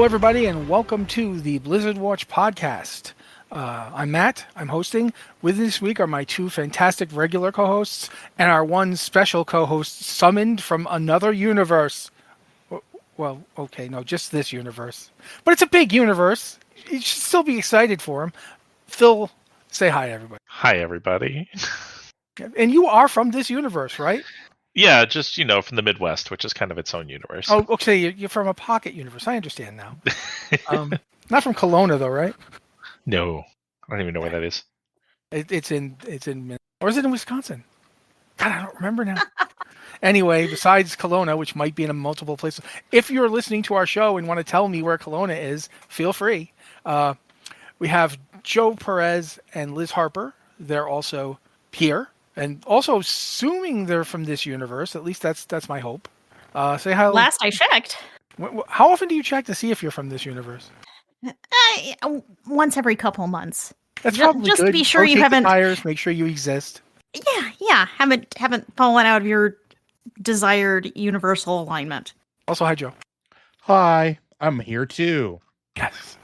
everybody, and welcome to the Blizzard Watch podcast. I'm Matt. I'm hosting. With me this week are my two fantastic regular co-hosts and our one special co-host summoned from another universe. Well, okay, no, just this universe. But it's a big universe. You should still be excited for him. Phil, say hi, everybody. Hi, everybody. And you are from this universe, right? Yeah, just, from the Midwest, which is kind of its own universe. Oh, okay, you're from a pocket universe. I understand now. Not from Kelowna, though, right? No, I don't even know where that is. It's in, or is it in Wisconsin? God, I don't remember now. Anyway, besides Kelowna, which might be in multiple places, if you're listening to our show and want to tell me where Kelowna is, feel free. We have Joe Perez and Liz Harper. They're also here. And also, assuming they're from this universe, at least that's my hope. Say hi. Last I checked. How often do you check to see if you're from this universe? Once every couple months. That's probably just good. to be sure Rotate you haven't. The tires, make sure you exist. Yeah. Haven't fallen out of your desired universal alignment. Also, hi, Joe. Hi, I'm here too. Yes.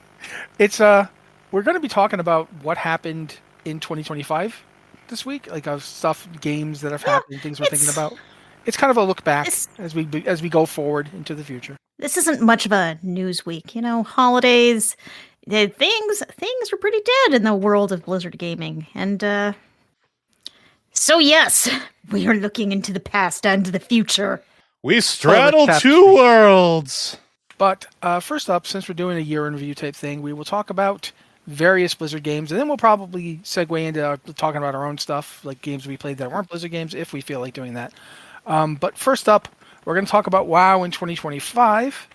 It's we're going to be talking about what happened in 2025 this week, like stuff, games that have happened, things we're thinking about. It's kind of a look back as we go forward into the future. This isn't much of a news week, holidays. Things are pretty dead in the world of Blizzard gaming, and so yes, we are looking into the past and the future. We straddle two worlds. But first up, since we're doing a year in review type thing, we will talk about various Blizzard games, and then we'll probably segue into talking about our own stuff, like games we played that weren't Blizzard games, if we feel like doing that. But first up, we're going to talk about WoW in 2025.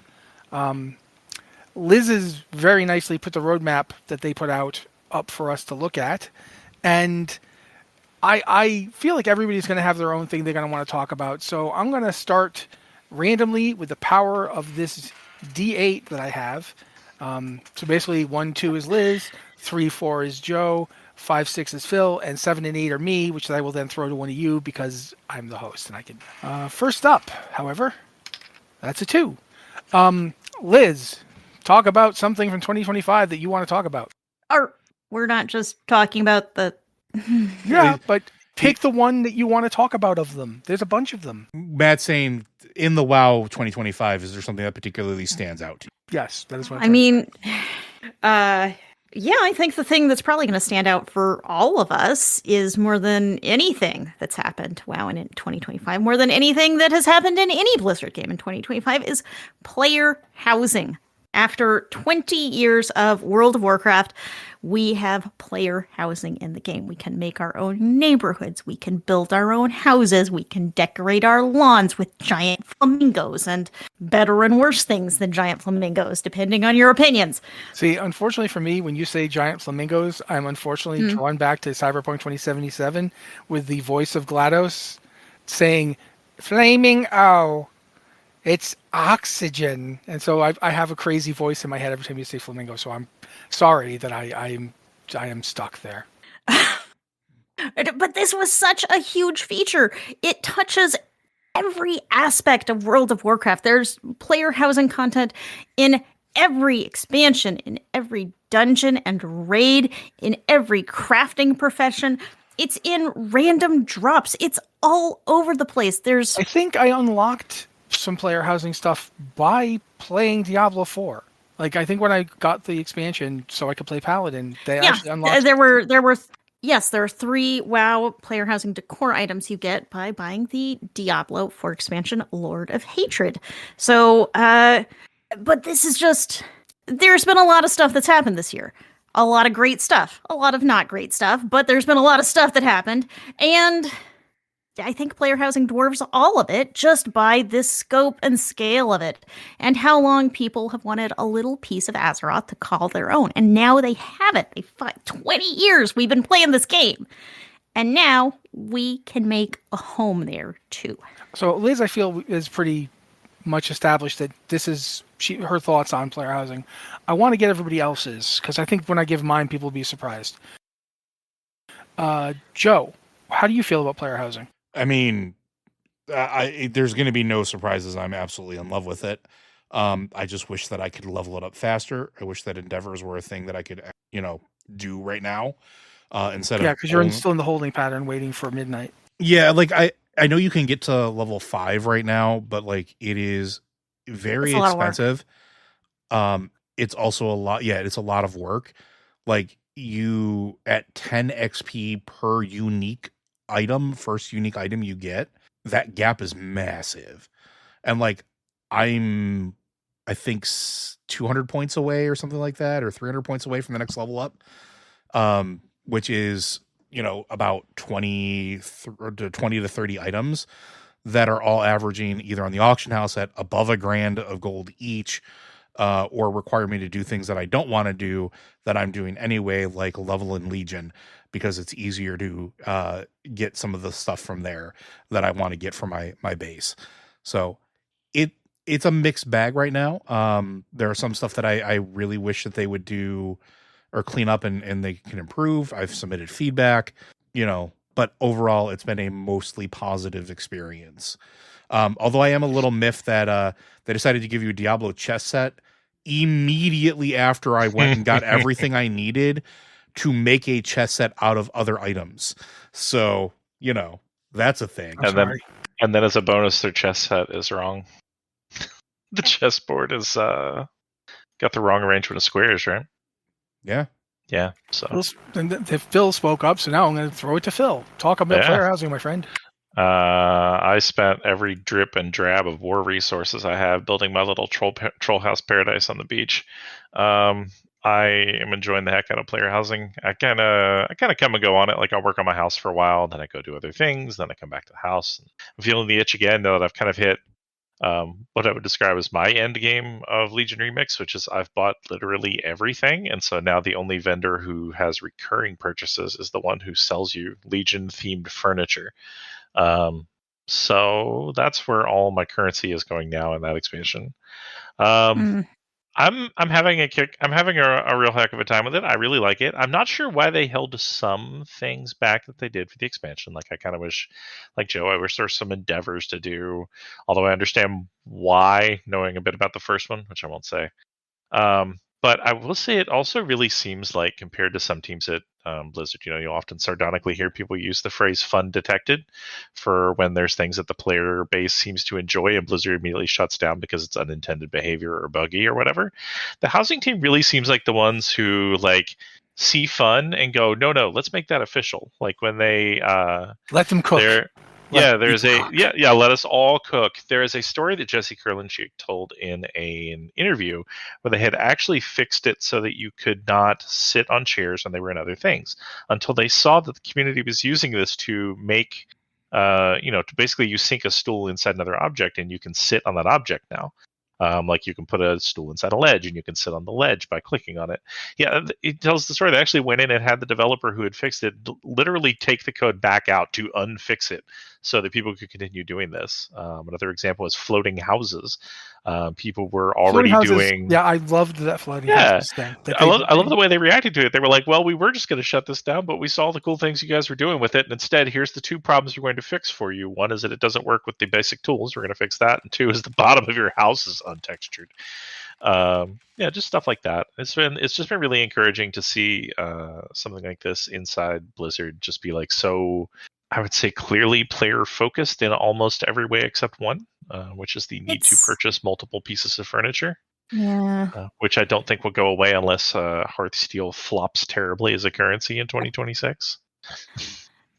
Liz has very nicely put the roadmap that they put out up for us to look at, and I feel like everybody's going to have their own thing they're going to want to talk about. So I'm going to start randomly with the power of this D8 that I have. So basically 1, 2 is Liz, 3, 4 is Joe, 5, 6 is Phil, and 7 and 8 are me, which I will then throw to one of you because I'm the host and I can. First up, however, that's a 2. Liz, talk about something from 2025 that you want to talk about. We're not just talking about the. Yeah, but pick the one that you want to talk about of them. There's a bunch of them. Matt's saying in the WoW 2025, is there something that particularly stands out to you? Yes, that is what Yeah, I think the thing that's probably going to stand out for all of us is more than anything that's happened, in 2025, more than anything that has happened in any Blizzard game in 2025 is player housing. After 20 years of World of Warcraft, we have player housing in the game. We can make our own neighborhoods. We can build our own houses. We can decorate our lawns with giant flamingos and better and worse things than giant flamingos, depending on your opinions. See, unfortunately for me, when you say giant flamingos, I'm unfortunately drawn back to Cyberpunk 2077 with the voice of GLaDOS saying, "Flaming O. It's oxygen." And so I have a crazy voice in my head every time you say flamingo. So I'm sorry that I am stuck there. But this was such a huge feature. It touches every aspect of World of Warcraft. There's player housing content in every expansion, in every dungeon and raid, in every crafting profession. It's in random drops. It's all over the place. I think I unlocked some player housing stuff by playing Diablo 4. Like, I think when I got the expansion so I could play Paladin, they actually unlocked. There are 3 WoW player housing decor items you get by buying the Diablo 4 expansion, Lord of Hatred. So, but this is just, there's been a lot of stuff that's happened this year. A lot of great stuff, a lot of not great stuff, but there's been a lot of stuff that happened. And I think player housing dwarfs all of it just by this scope and scale of it, and how long people have wanted a little piece of Azeroth to call their own. And now they have it. 20 years we've been playing this game, and now we can make a home there too. So Liz, I feel, is pretty much established that this is her thoughts on player housing. I want to get everybody else's, because I think when I give mine, people will be surprised. Joe, how do you feel about player housing? I mean, there's going to be no surprises. I'm absolutely in love with it. I just wish that I could level it up faster. I wish that endeavors were a thing that I could, do right now, instead Yeah, of because you're still in the holding pattern, waiting for midnight. Yeah, like I know you can get to level 5 right now, but like it is It's very a lot of work. expensive. It's also a lot. Yeah, it's a lot of work. Like you at 10 XP per unique item, first unique item you get, that gap is massive. And like I'm, I think 200 points away or something like that, or 300 points away from the next level up. Which is about 20 to 30 items that are all averaging either on the auction house at above $1,000 of gold each, or require me to do things that I don't want to do that I'm doing anyway, like level in Legion, because it's easier to get some of the stuff from there that I want to get for my base. So it's a mixed bag right now. There are some stuff that I really wish that they would do or clean up and they can improve. I've submitted feedback, but overall it's been a mostly positive experience. Although I am a little miffed that they decided to give you a Diablo chess set immediately after I went and got everything I needed to make a chess set out of other items. So, that's a thing. And then as a bonus, their chess set is wrong. The chessboard is got the wrong arrangement of squares, right? Yeah. Yeah. So Phil spoke up, so now I'm going to throw it to Phil. Talk about player housing, my friend. I spent every drip and drab of war resources I have building my little troll house paradise on the beach. I am enjoying the heck out of player housing. I kind of come and go on it. Like I'll work on my house for a while, then I go do other things, then I come back to the house. I'm feeling the itch again now that I've kind of hit what I would describe as my end game of Legion Remix, which is I've bought literally everything, and so now the only vendor who has recurring purchases is the one who sells you Legion themed furniture. So that's where all my currency is going now in that expansion. I'm having a kick. I'm having a real heck of a time with it. I really like it. I'm not sure why they held some things back that they did for the expansion. Like I kind of wish, like Joe, I wish there's some endeavors to do. Although I understand why, knowing a bit about the first one, which I won't say. But I will say it also really seems like, compared to some teams at Blizzard, you'll often sardonically hear people use the phrase "fun detected" for when there's things that the player base seems to enjoy and Blizzard immediately shuts down because it's unintended behavior or buggy or whatever. The housing team really seems like the ones who see fun and go, no, let's make that official. Like when they let them cook. Let us all cook. There is a story that Jesse Kurlanchik told in an interview where they had actually fixed it so that you could not sit on chairs when they were in other things, until they saw that the community was using this to make, to basically you sink a stool inside another object and you can sit on that object now. Like you can put a stool inside a ledge and you can sit on the ledge by clicking on it. Yeah, it tells the story. They actually went in and had the developer who had fixed it literally take the code back out to unfix it so that people could continue doing this. Another example is floating houses. People were already doing. Yeah, I loved that floating houses thing. I love the way they reacted to it. They were like, well, we were just going to shut this down, but we saw the cool things you guys were doing with it. And instead, here's the two problems we're going to fix for you. One is that it doesn't work with the basic tools. We're going to fix that. And two is the bottom of your house is untextured. Just stuff like that. It's just been really encouraging to see something like this inside Blizzard just be like so, I would say, clearly player focused in almost every way except one, which is the need to purchase multiple pieces of furniture. Yeah. Which I don't think will go away unless Hearthstone flops terribly as a currency in 2026.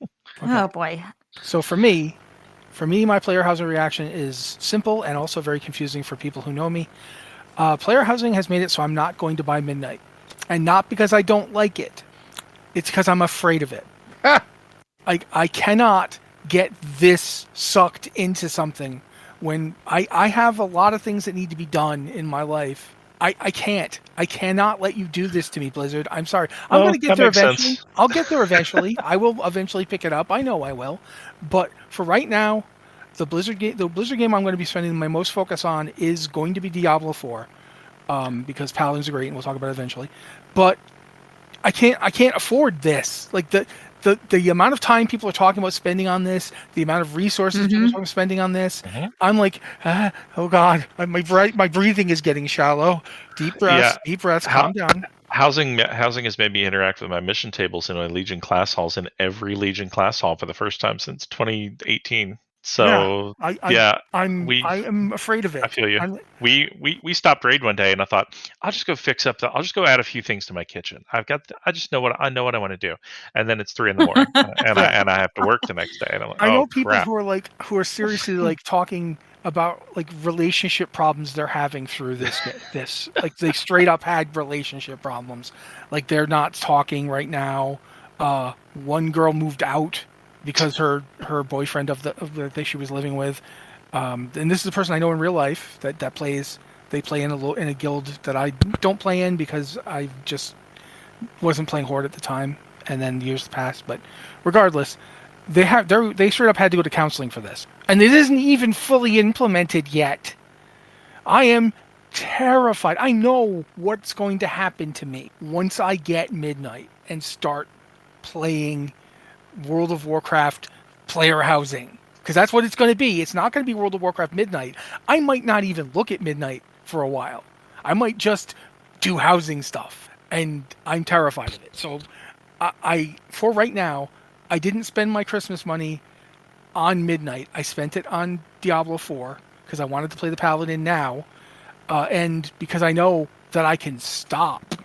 Okay. Oh boy. So for me, my player housing reaction is simple and also very confusing for people who know me. Player housing has made it so I'm not going to buy Midnight. And not because I don't like it. It's because I'm afraid of it. I cannot get this sucked into something when I have a lot of things that need to be done in my life. I can't. I cannot let you do this to me, Blizzard. I'm sorry. I'm going to get there eventually. I'll get there eventually. I will eventually pick it up. I know I will. But for right now, the Blizzard game I'm going to be spending my most focus on is going to be Diablo 4, because Paladins are great, and we'll talk about it eventually. But I can't afford this. Like the amount of time people are talking about spending on this, the amount of resources people are spending on this, I'm like, oh God, my breathing is getting shallow. Deep breaths, calm down. Housing has made me interact with my mission tables in my Legion class halls in every Legion class hall for the first time since 2018. So I am afraid of it. I feel you. We stopped raid one day, and I thought I'll just go I'll just go add a few things to my kitchen. I just know what I want to do, and then it's 3 a.m, and I have to work the next day. And I'm like, I know oh, people crap. who are seriously like talking about like relationship problems they're having through this like they straight up had relationship problems, like they're not talking right now. One girl moved out because her boyfriend of the she was living with, and this is a person I know in real life that they play in a guild that I don't play in because I just wasn't playing Horde at the time, and then years passed. But regardless, they straight up had to go to counseling for this, and it isn't even fully implemented yet. I am terrified. I know what's going to happen to me once I get midnight and start playing World of Warcraft player housing, because that's what it's going to be. It's not going to be World of Warcraft Midnight. I might not even look at Midnight for a while. I might just do housing stuff, and I'm terrified of it. So I for right now, I didn't spend my Christmas money on Midnight. I spent it on Diablo 4 because I wanted to play the Paladin now, and because I know that I can stop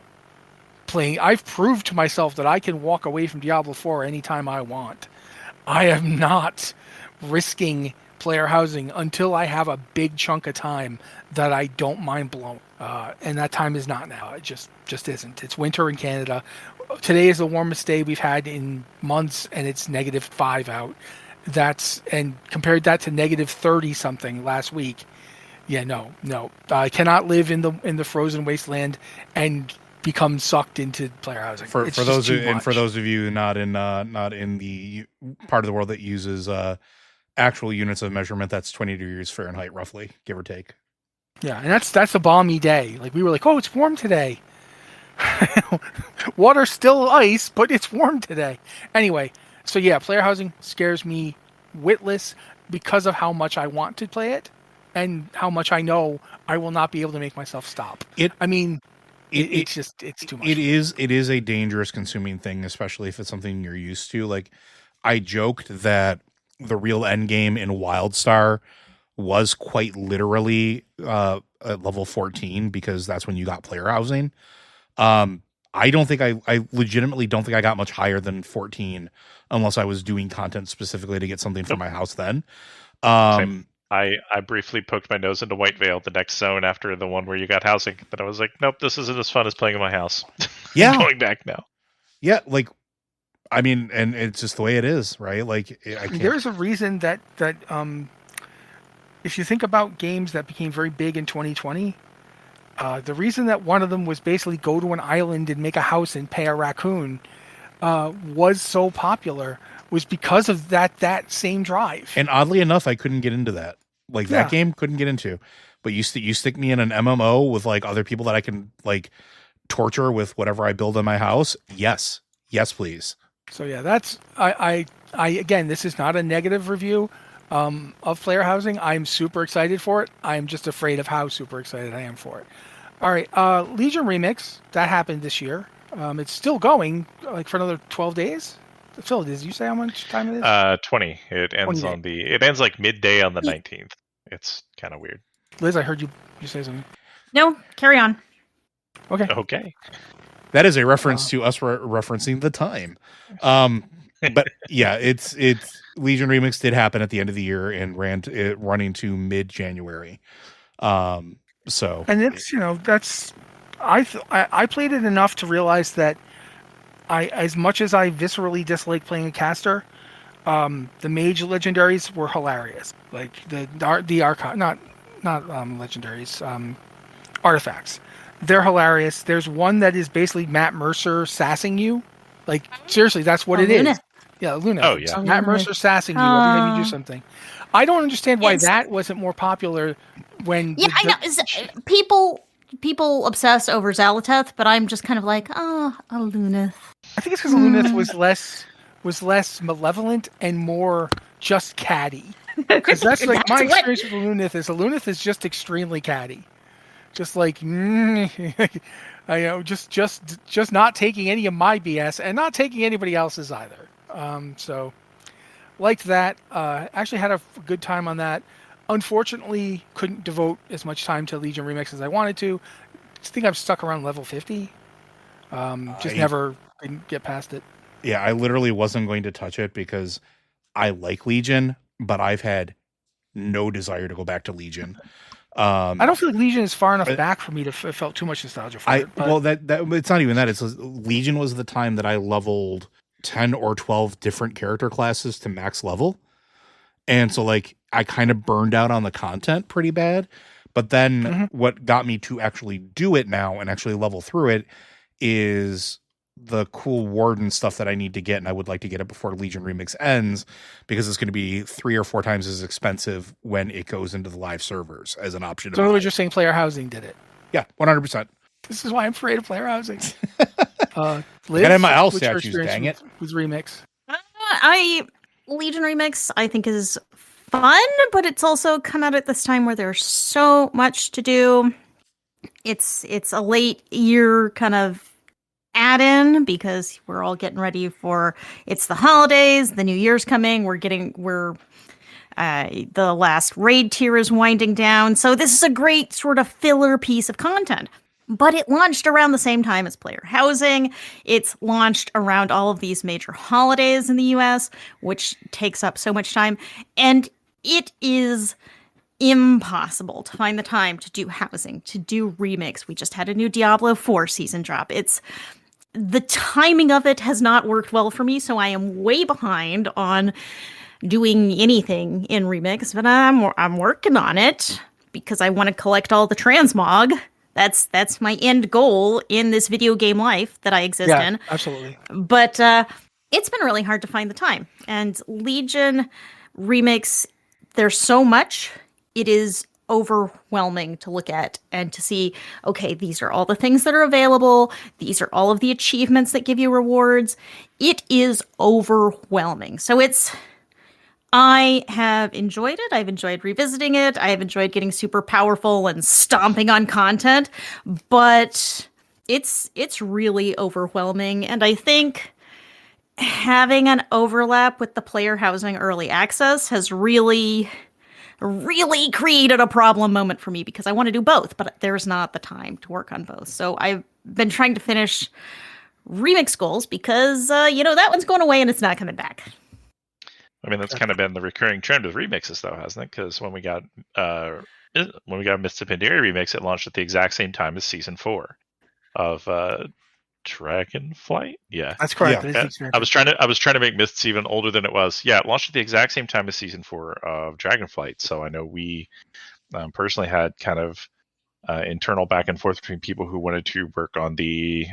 playing. I've proved to myself that I can walk away from Diablo 4 anytime I want. I am not risking player housing until I have a big chunk of time that I don't mind blowing. And that time is not now. It just isn't. It's winter in Canada. Today is the warmest day we've had in months, and it's -5 out. And compared that to -30 something last week. Yeah, no. I cannot live in the frozen wasteland and become sucked into player housing. For those of you not in the part of the world that uses actual units of measurement, that's 20 degrees Fahrenheit, roughly, give or take. Yeah, and that's a balmy day. Like we were like, oh, it's warm today. Water's still ice, but it's warm today. Anyway, so yeah, player housing scares me witless because of how much I want to play it and how much I know I will not be able to make myself stop. It's too much. It is a dangerous consuming thing, especially if it's something you're used to. Like, I joked that the real end game in WildStar was quite literally at level 14 because that's when you got player housing. I legitimately don't think I got much higher than 14 unless I was doing content specifically to get something for my house then. Same. I briefly poked my nose into White Veil, the next zone after the one where you got housing. But I was like, nope, this isn't as fun as playing in my house. Yeah. Going back now. Yeah, like, I mean, and it's just the way it is, right? Like, I can't. There's a reason that if you think about games that became very big in 2020, the reason that one of them was basically go to an island and make a house and pay a raccoon was so popular was because of that same drive. And oddly enough, I couldn't get into that. Like, that game couldn't get into. But you stick me in an MMO with like other people that I can like torture with whatever I build in my house. Yes, please. So yeah, that's I again, this is not a negative review of player housing. I'm super excited for it. I'm just afraid of how super excited I am for it. All right, Legion Remix that happened this year. It's still going like for another 12 days. Phil, did you say how much time it is? 20. It ends it ends like midday on the 19th. It's kind of weird. Liz, I heard you say something. No, carry on. Okay. That is a reference to us referencing the time. But yeah, it's Legion Remix did happen at the end of the year and running to mid-January. So and it's that's I played it enough to realize that as much as I viscerally dislike playing a caster, the mage legendaries were hilarious. Like the archive, not legendaries, artifacts. They're hilarious. There's one that is basically Matt Mercer sassing you. Like, seriously, that's what it is. Yeah, Luna. Oh, yeah. Matt Mercer sassing you every time you do something. I don't understand why that wasn't more popular when... Yeah, I know. People obsess over Zalateth, but I'm just kind of like, Lunith. I think it's because Lunith was was less malevolent and more just catty. Because that's like my experience with Lunith is a Lunith is just extremely catty. Just like, I know, just not taking any of my BS and not taking anybody else's either. So liked that. Actually had a good time on that. Unfortunately, couldn't devote as much time to Legion Remix as I wanted to. I think I'm stuck around level 50. Never didn't get past it. Yeah, I literally wasn't going to touch it because I like Legion, but I've had no desire to go back to Legion. I don't feel like Legion is far enough back for me to felt too much nostalgia for it. But... Well, that it's not even that. It's Legion was the time that I leveled 10 or 12 different character classes to max level. And so like I kind of burned out on the content pretty bad. But then what got me to actually do it now and actually level through it is the cool warden stuff that I need to get, and I would like to get it before Legion Remix ends because it's going to be 3 or 4 times as expensive when it goes into the live servers as an option. So we're just saying player housing did it. Yeah, 100%. This is why I'm afraid of player housing. Liz, get in my owl statues, dang it. With Remix. Legion Remix I think is fun, but it's also come out at this time where there's so much to do. It's a late year kind of add-in because we're all getting ready for it's the holidays, the new year's coming, the last raid tier is winding down, so this is a great sort of filler piece of content. But it launched around the same time as player housing. It's launched around all of these major holidays in the US, which takes up so much time, and it is impossible to find the time to do housing, to do remix. We just had a new Diablo 4 season drop. The timing of it has not worked well for me, so I am way behind on doing anything in remix, but I'm working on it because I want to collect all the transmog. That's my end goal in this video game life that I exist in. Absolutely. But it's been really hard to find the time. And Legion Remix, there's so much. It is overwhelming to look at and to see, okay, these are all the things that are available. These are all of the achievements that give you rewards. It is overwhelming. So I have enjoyed it. I've enjoyed revisiting it. I have enjoyed getting super powerful and stomping on content, but it's really overwhelming. And I think having an overlap with the player housing early access has really created a problem moment for me because I want to do both, but there's not the time to work on both. So I've been trying to finish remix goals because, that one's going away and it's not coming back. I mean, that's kind of been the recurring trend with remixes, though, hasn't it? Because when we got Mists of Pandaria remix, it launched at the exact same time as Season 4 of Dragonflight. Yeah, that's correct. Yeah. I was trying to make Mists even older than it was. Yeah, it launched at the exact same time as Season 4 of Dragonflight. So I know we personally had kind of internal back and forth between people who wanted to work on the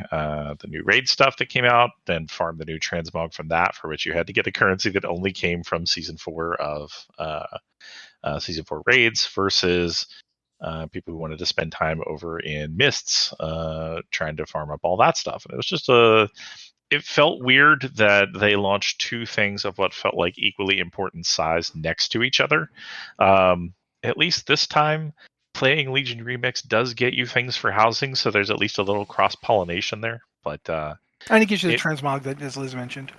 new raid stuff that came out, then farm the new transmog from that, for which you had to get a currency that only came from Season 4 of Season 4 raids, versus people who wanted to spend time over in Mists trying to farm up all that stuff. And it was just it felt weird that they launched two things of what felt like equally important size next to each other. At least this time, playing Legion Remix does get you things for housing, so there's at least a little cross-pollination there. But and it gives you the transmog that, as Liz mentioned.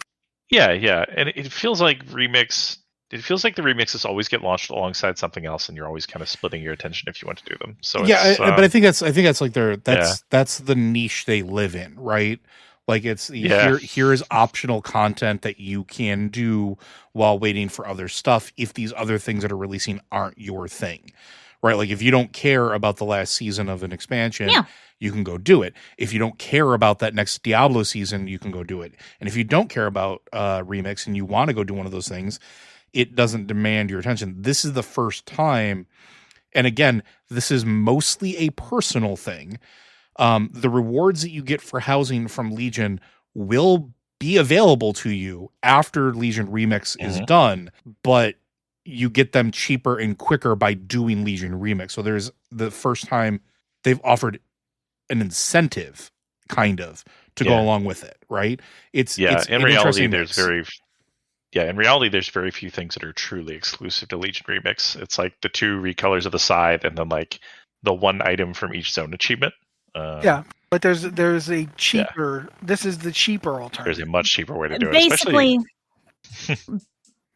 Yeah, and it feels like Remix. It feels like the remixes always get launched alongside something else, and you're always kind of splitting your attention if you want to do them. So yeah, but I think that's like that's the niche they live in, right? Like here is optional content that you can do while waiting for other stuff if these other things that are releasing aren't your thing. Right, like if you don't care about the last season of an expansion, you can go do it. If you don't care about that next Diablo season, you can go do it. And if you don't care about Remix and you want to go do one of those things, it doesn't demand your attention. This is the first time, and again, this is mostly a personal thing. The rewards that you get for housing from Legion will be available to you after Legion Remix is done, but you get them cheaper and quicker by doing Legion Remix. So there's the first time they've offered an incentive kind of to go along with it, right? In reality, there's yeah, in reality, there's very few things that are truly exclusive to Legion Remix. It's like the 2 recolors of the scythe, and then like the 1 item from each zone achievement. Yeah, but there's a cheaper. This is the cheaper alternative. There's a much cheaper way to do it, Basically,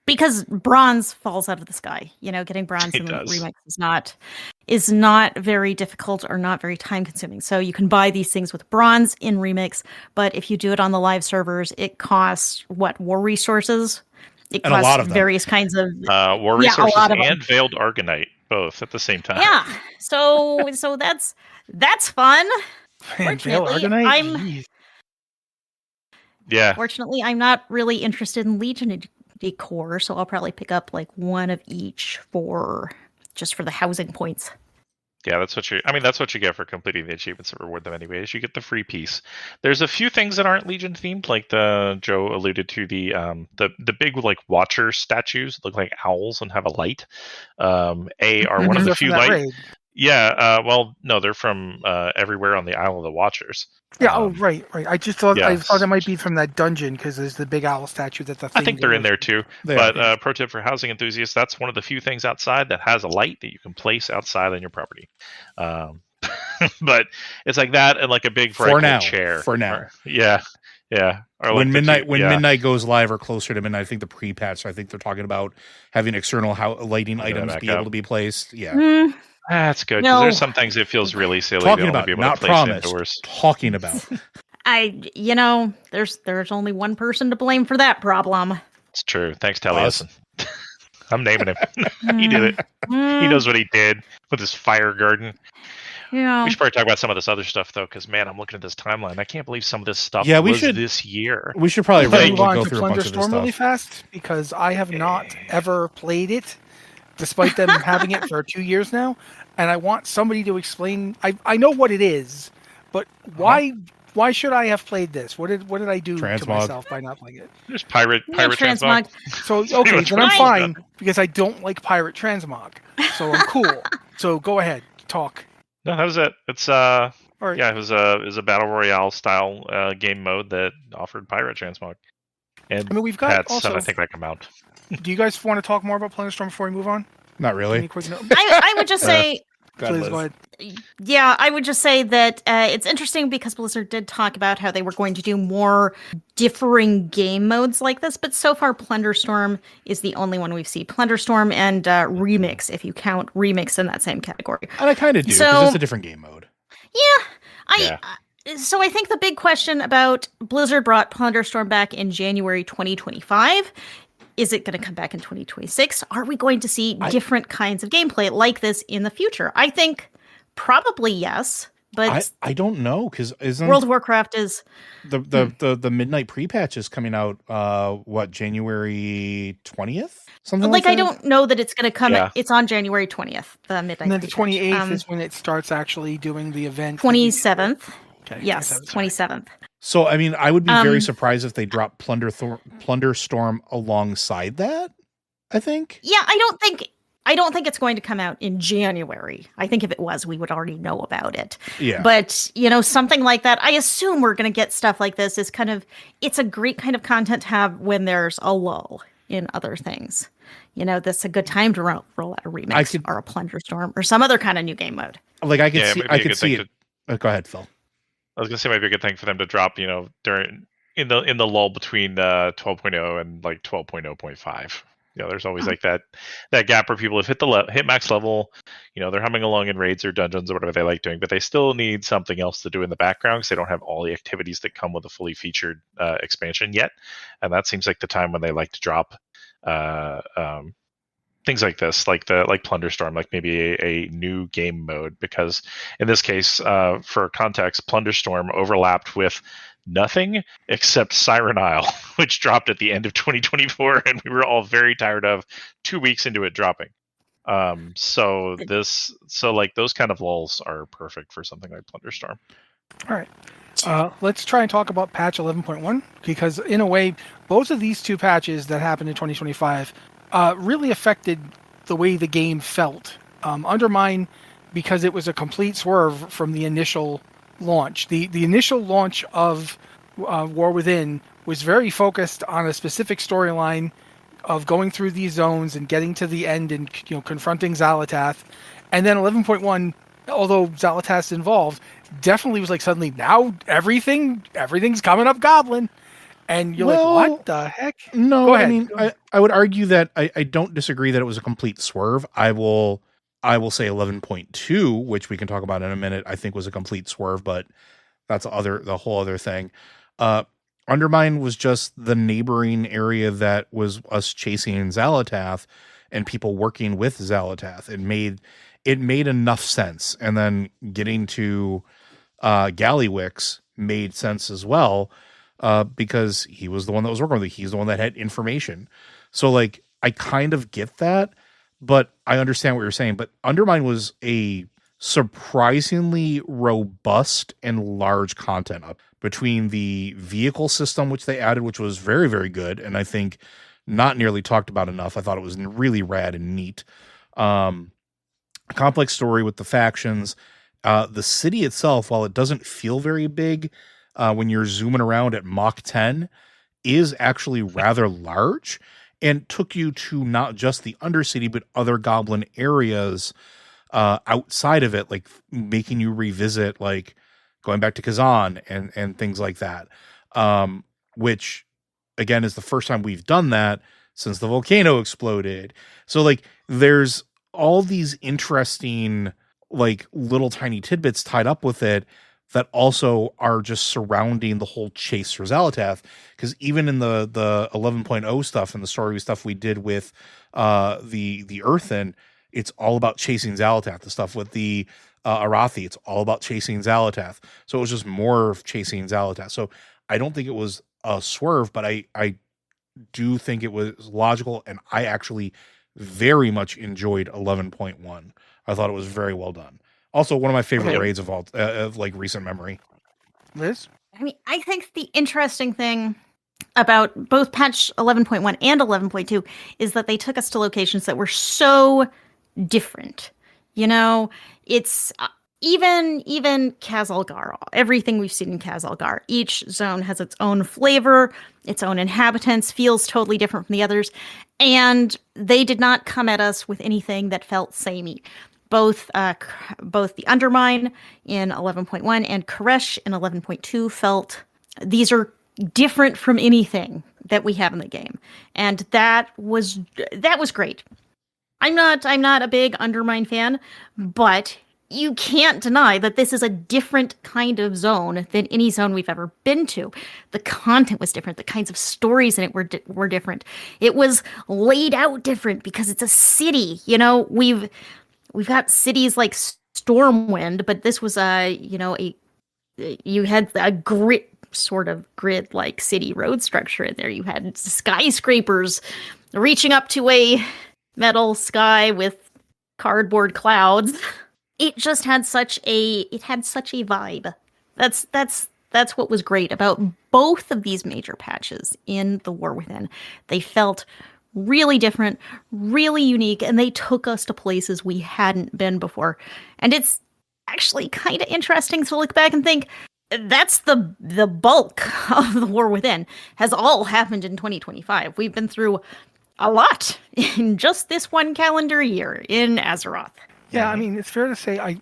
because bronze falls out of the sky. Getting bronze It in does. Remix is not very difficult or not very time consuming. So you can buy these things with bronze in Remix, but if you do it on the live servers, it costs war resources. It And a costs lot of them. various kinds of war a resources lot of them. and Veiled Argonite, both at the same time. Yeah. So that's fun. Man, Veiled Fortunately, Argonite? Yeah, Fortunately, I'm not really interested in Legion decor, so I'll probably pick up like 1 of each just for the housing points. yeah, that's what you get for completing the achievements that reward them anyways. You get the free piece. There's a few things that aren't Legion themed, like Joe alluded to the big like Watcher statues look like owls and have a light. Are one of the They're few from that light. raid. Yeah, well, no, they're from everywhere on the Isle of the Watchers. Yeah. Right. I just thought I yes. thought it might be from that dungeon because there's the big owl statue that's a thing. I think they're in there too. They But are. pro tip for housing enthusiasts: that's one of the few things outside that has a light that you can place outside on your property. But it's like that and like a big bright red chair. For now. Yeah. Or When like midnight goes live or closer to midnight, I think the pre-patch. I think they're talking about having external lighting items be able to be placed. Yeah, that's good because there's some things it feels really silly. talking about be able not to place promised. indoors. Talking about. There's only one person to blame for that problem. It's true. Thanks, Taliesin. I'm naming him. He did it. He knows what he did with his fire garden. Yeah. We should probably talk about some of this other stuff though, because man, I'm looking at this timeline. I can't believe some of this stuff was this year. We should probably move on go to through a bunch of this Plunderstorm really stuff. fast because I have not ever played it, despite them having it for 2 years now, and I want somebody to explain. I know what it is, but why should I have played this? What did I do to myself by not playing it? There's pirate transmog. So okay, then I'm fine because I don't like pirate transmog, so I'm cool. So go ahead, talk. No, that was it. It's All right. yeah, it was a battle royale style game mode that offered pirate transmog. And we've got pets, also. and I think that come out. Do you guys want to talk more about Plunderstorm before we move on? Not really. Any quick note? I would just say. Please go ahead. Yeah, I would just say that it's interesting because Blizzard did talk about how they were going to do more differing game modes like this, but so far Plunderstorm is the only one we've seen. Plunderstorm and Remix, if you count Remix in that same category. And I kind of do, because it's a different game mode. Yeah, so I think the big question about Blizzard brought Plunderstorm back in January 2025. Is it going to come back in 2026? Are we going to see different kinds of gameplay like this in the future? I think probably yes, but I don't know because isn't World of Warcraft is the midnight pre-patch is coming out January 20th? Something like that? I don't know that it's going to come. Yeah. It's on January 20th, the midnight. And then the pre-patch. 28th is when it starts actually doing the event. 27th. Okay, Yes, 27th. So, I mean, I would be very surprised if they dropped Plunderstorm alongside that, I think. Yeah, I don't think it's going to come out in January. I think if it was, we would already know about it. Yeah. But, something like that, I assume we're going to get stuff like this is it's a great kind of content to have when there's a lull in other things. That's a good time to roll out a Remix or a Plunderstorm or some other kind of new game mode. Like I could see it. Go ahead, Phil. I was gonna say it might be a good thing for them to drop, during in the lull between 12.0 and like 12.0.5. There's always like that gap where people have hit max level. They're humming along in raids or dungeons or whatever they like doing, but they still need something else to do in the background because they don't have all the activities that come with a fully featured expansion yet. And that seems like the time when they like to drop things like this, like Plunderstorm, like maybe a new game mode, because in this case, for context, Plunderstorm overlapped with nothing except Siren Isle, which dropped at the end of 2024, and we were all very tired of 2 weeks into it dropping. So those kind of lulls are perfect for something like Plunderstorm. All right. Let's try and talk about patch 11.1, because in a way, both of these two patches that happened in 2025 really affected the way the game felt. Under mine, because it was a complete swerve from the initial launch. The initial launch of War Within was very focused on a specific storyline of going through these zones and getting to the end and confronting Xalatath. And then 11.1, although Xalatath's involved, definitely was like suddenly now everything's coming up Goblin. And you're like, what the heck? No, Go ahead. I mean, I would argue that I don't disagree that it was a complete swerve. I will say 11.2, which we can talk about in a minute, I think was a complete swerve, but that's the whole other thing. Undermine was just the neighboring area that was us chasing Xalatath and people working with Xalatath. It made enough sense. And then getting to Gallywix made sense as well, because he was the one that was working with it. He's the one that had information. So like, I kind of get that, but I understand what you're saying. But Undermine was a surprisingly robust and large content up between the vehicle system, which they added, which was very, very good. And I think not nearly talked about enough. I thought it was really rad and neat. Complex story with the factions. The city itself, while it doesn't feel very big, when you're zooming around at Mach 10, is actually rather large and took you to not just the Undercity, but other Goblin areas outside of it, like making you revisit, like going back to Kazan and things like that. Which, again, is the first time we've done that since the volcano exploded. So, like, there's all these interesting, like, little tiny tidbits tied up with it that also are just surrounding the whole chase for Xalatath. Because even in the 11.0 stuff and the story stuff we did with the Earthen, it's all about chasing Xalatath. The stuff with the Arathi, it's all about chasing Xalatath. So it was just more of chasing Xalatath. So I don't think it was a swerve, but I do think it was logical, and I actually very much enjoyed 11.1. I thought it was very well done. Also, one of my favorite raids of all of like recent memory. Liz? I mean, I think the interesting thing about both patch 11.1 and 11.2 is that they took us to locations that were so different. You know, it's even Kazalgar, everything we've seen in Kazalgar, each zone has its own flavor, its own inhabitants, feels totally different from the others, and they did not come at us with anything that felt samey. Both the Undermine in 11.1 and Krush in 11.2 felt these are different from anything that we have in the game, and that was great. I'm not a big Undermine fan, but you can't deny that this is a different kind of zone than any zone we've ever been to. The content was different. The kinds of stories in it were different. It was laid out different because it's a city. You know, we've got cities like Stormwind, but this was you had a grid like city road structure in there. You had skyscrapers reaching up to a metal sky with cardboard clouds. It just had such a vibe. That's what was great about both of these major patches in the War Within. They felt really different, really unique, and they took us to places we hadn't been before. And it's actually kind of interesting to look back and think that's the bulk of the War Within has all happened in 2025. We've been through a lot in just this one calendar year in Azeroth. Yeah, I mean, it's fair to say I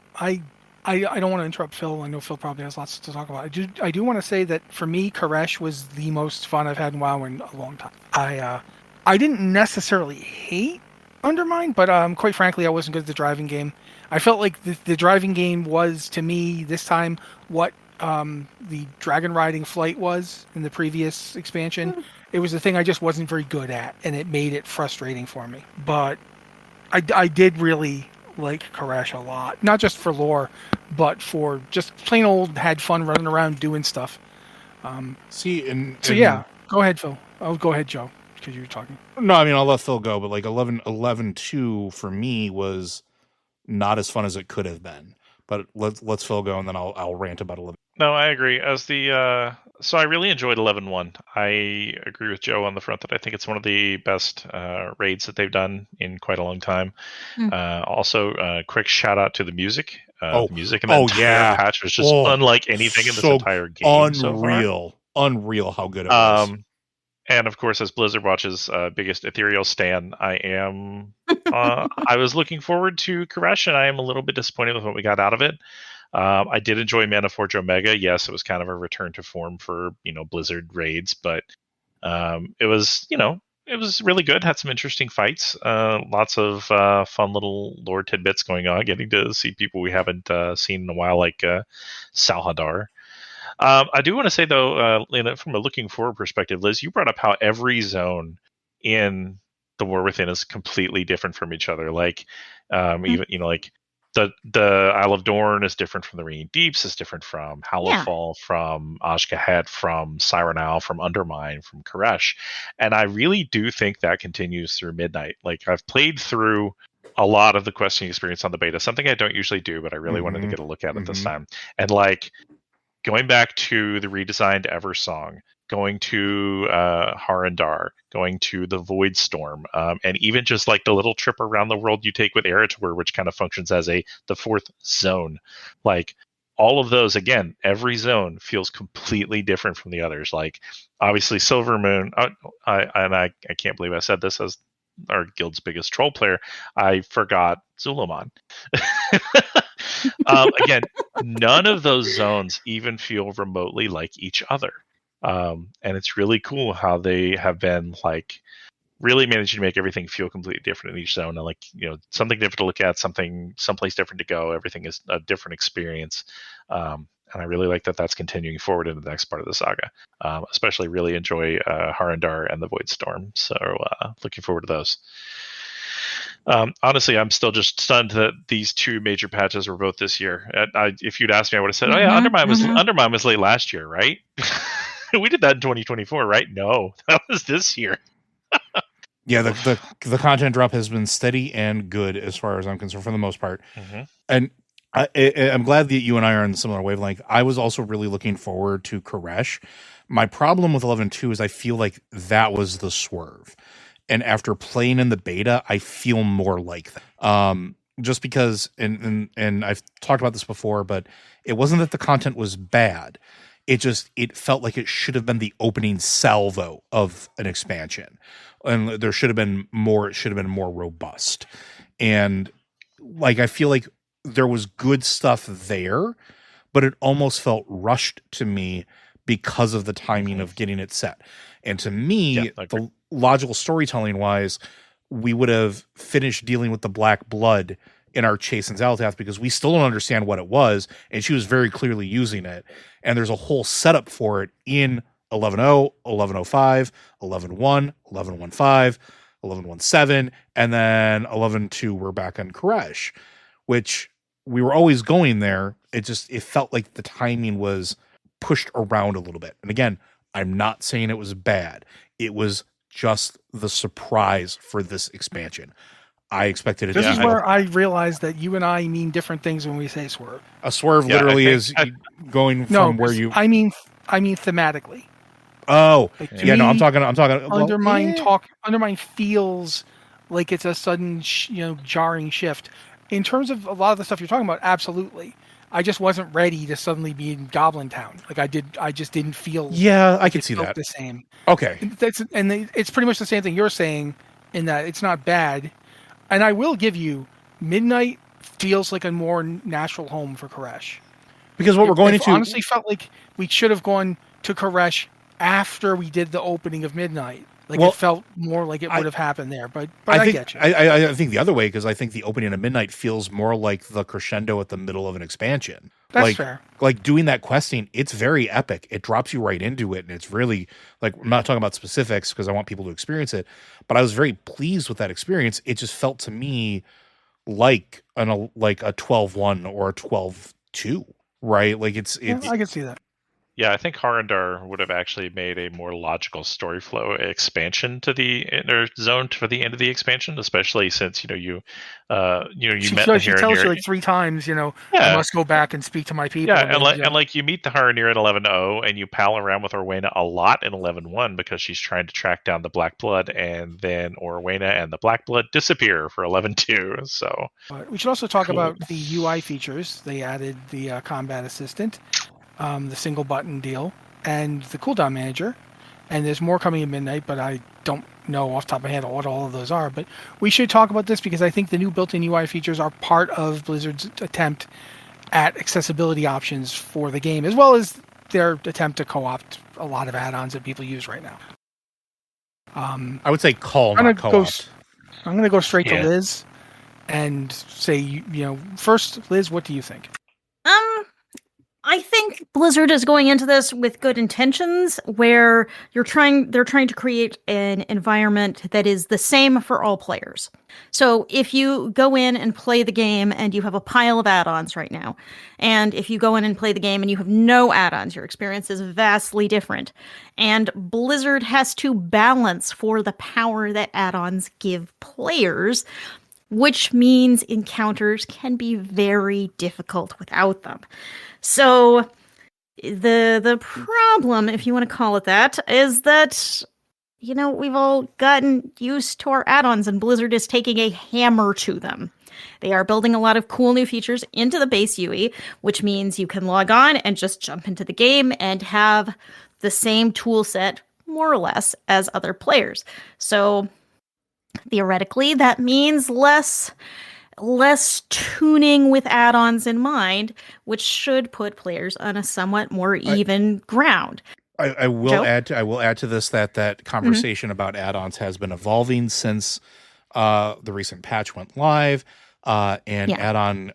don't want to interrupt Phil. I know Phil probably has lots to talk about. I do want to say that for me, Krush was the most fun I've had in WoW in a long time. I didn't necessarily hate Undermine, but quite frankly, I wasn't good at the driving game. I felt like the driving game was, to me, this time, what the dragon riding flight was in the previous expansion. It was the thing I just wasn't very good at, and it made it frustrating for me. But I did really like Krush a lot, not just for lore, but for just plain old had fun running around doing stuff. Yeah, go ahead, Phil. Oh, go ahead, Joe, because you were talking. No, I mean, I'll let Phil go, but like 11.2 for me was not as fun as it could have been. But let's Phil go, and then I'll rant about 11. No, I agree. So I really enjoyed 11.1. I agree with Joe on the front that I think it's one of the best raids that they've done in quite a long time. Also, quick shout out to the music. The music in that entire patch was just unlike anything in this entire game. Unreal. unreal how good it was. And of course, as Blizzard Watch's biggest ethereal stan, I am. I was looking forward to Krush, and I am a little bit disappointed with what we got out of it. I did enjoy Mana Forge Omega. Yes, it was kind of a return to form for Blizzard raids, but it was it was really good. Had some interesting fights. Lots of fun little lore tidbits going on. Getting to see people we haven't seen in a while, like Salhadar. I do want to say though, from a looking forward perspective, Liz, you brought up how every zone in the War Within is completely different from each other. Like, even like the Isle of Dorn is different from the Ringing Deeps, is different from Hallowfall, from Ashkahet, from Siren Isle, from Undermine, from Krush, and I really do think that continues through Midnight. Like, I've played through a lot of the questing experience on the beta, something I don't usually do, but I really wanted to get a look at it this time, and like. Going back to the redesigned Eversong, going to Harandar, going to the Void Storm, and even just like the little trip around the world you take with Eretor, which kind of functions as the fourth zone. Like all of those, again, every zone feels completely different from the others. Like obviously Silvermoon, I can't believe I said this as our guild's biggest troll player. I forgot Zulaman. Again, none of those zones even feel remotely like each other. And it's really cool how they have been like really managing to make everything feel completely different in each zone, and like something different to look at, someplace different to go. Everything is a different experience, and I really like that that's continuing forward into the next part of the saga. Especially really enjoy Harandar and the Void Storm. So looking forward to those. Honestly, I'm still just stunned that these two major patches were both this year. If you'd asked me, I would have said, "Oh yeah, Undermine was late last year, right?" We did that in 2024, right? No, that was this year. Yeah, the content drop has been steady and good as far as I'm concerned for the most part. And I'm glad that you and I are on a similar wavelength. I was also really looking forward to Krush. My problem with 11.2 is I feel like that was the swerve. And after playing in the beta, I feel more like that. Just because, and I've talked about this before, but it wasn't that the content was bad. It felt like it should have been the opening salvo of an expansion. And there should have been more, it should have been more robust. And like, I feel like there was good stuff there, but it almost felt rushed to me because of the timing of getting it set. And to me, the logical storytelling wise, we would have finished dealing with the Black Blood in our chase in Zalatath because we still don't understand what it was, and she was very clearly using it. And there's a whole setup for it in 11.0, 11.05, 11.1, 11.15, 11.17, and then 11.2 we're back on Krush, which we were always going there. It felt like the timing was pushed around a little bit. And again, I'm not saying it was bad. It was just the surprise for this expansion. I expected it. This is where I realized that you and I mean different things when we say swerve. A swerve literally is going from where you. I mean thematically. Oh, like, yeah. No, I'm talking. Undermine feels like it's a sudden, jarring shift. In terms of a lot of the stuff you're talking about, absolutely. I just wasn't ready to suddenly be in Goblin Town. Like I just didn't feel. Yeah, I can see that. The same. Okay. It's pretty much the same thing you're saying in that it's not bad, and I will give you Midnight feels like a more natural home for Krush. Because what we're going into honestly felt like we should have gone to Krush after we did the opening of Midnight. Like it felt more like it would have happened there, but I get you. I think the other way, because I think the opening of Midnight feels more like the crescendo at the middle of an expansion. That's fair. Like doing that questing, it's very epic. It drops you right into it, and it's really like I'm not talking about specifics because I want people to experience it, but I was very pleased with that experience. It just felt to me like a 12.1 or a 12.2, right? Like it's I can see that. Yeah, I think Harandar would have actually made a more logical story flow expansion to the inner zone for the end of the expansion, especially since you met the she tells you like 3 times, I must go back and speak to my people. Yeah, and you meet the Haranir at 11.0, and you pal around with Orwena a lot in 11.1 because she's trying to track down the Black Blood, and then Orwena and the Black Blood disappear for 11.2. So we should also talk about the UI features. They added the combat assistant. The single button deal, and the cooldown manager. And there's more coming at midnight, but I don't know off the top of my head what all of those are. But we should talk about this because I think the new built-in UI features are part of Blizzard's attempt at accessibility options for the game, as well as their attempt to co-opt a lot of add-ons that people use right now. I would say call, not co-opt. I'm going to go straight Yeah. to Liz and say, first, Liz, what do you think? I think Blizzard is going into this with good intentions, where they're trying to create an environment that is the same for all players. So if you go in and play the game and you have a pile of add-ons right now, and if you go in and play the game and you have no add-ons, your experience is vastly different. And Blizzard has to balance for the power that add-ons give players, which means encounters can be very difficult without them. So the problem, if you want to call it that, is that, we've all gotten used to our add-ons and Blizzard is taking a hammer to them. They are building a lot of cool new features into the base UI, which means you can log on and just jump into the game and have the same tool set, more or less, as other players. So theoretically, that means less tuning with add-ons in mind, which should put players on a somewhat more even ground. I will Joe? add to this that conversation about add-ons has been evolving since the recent patch went live, and add-on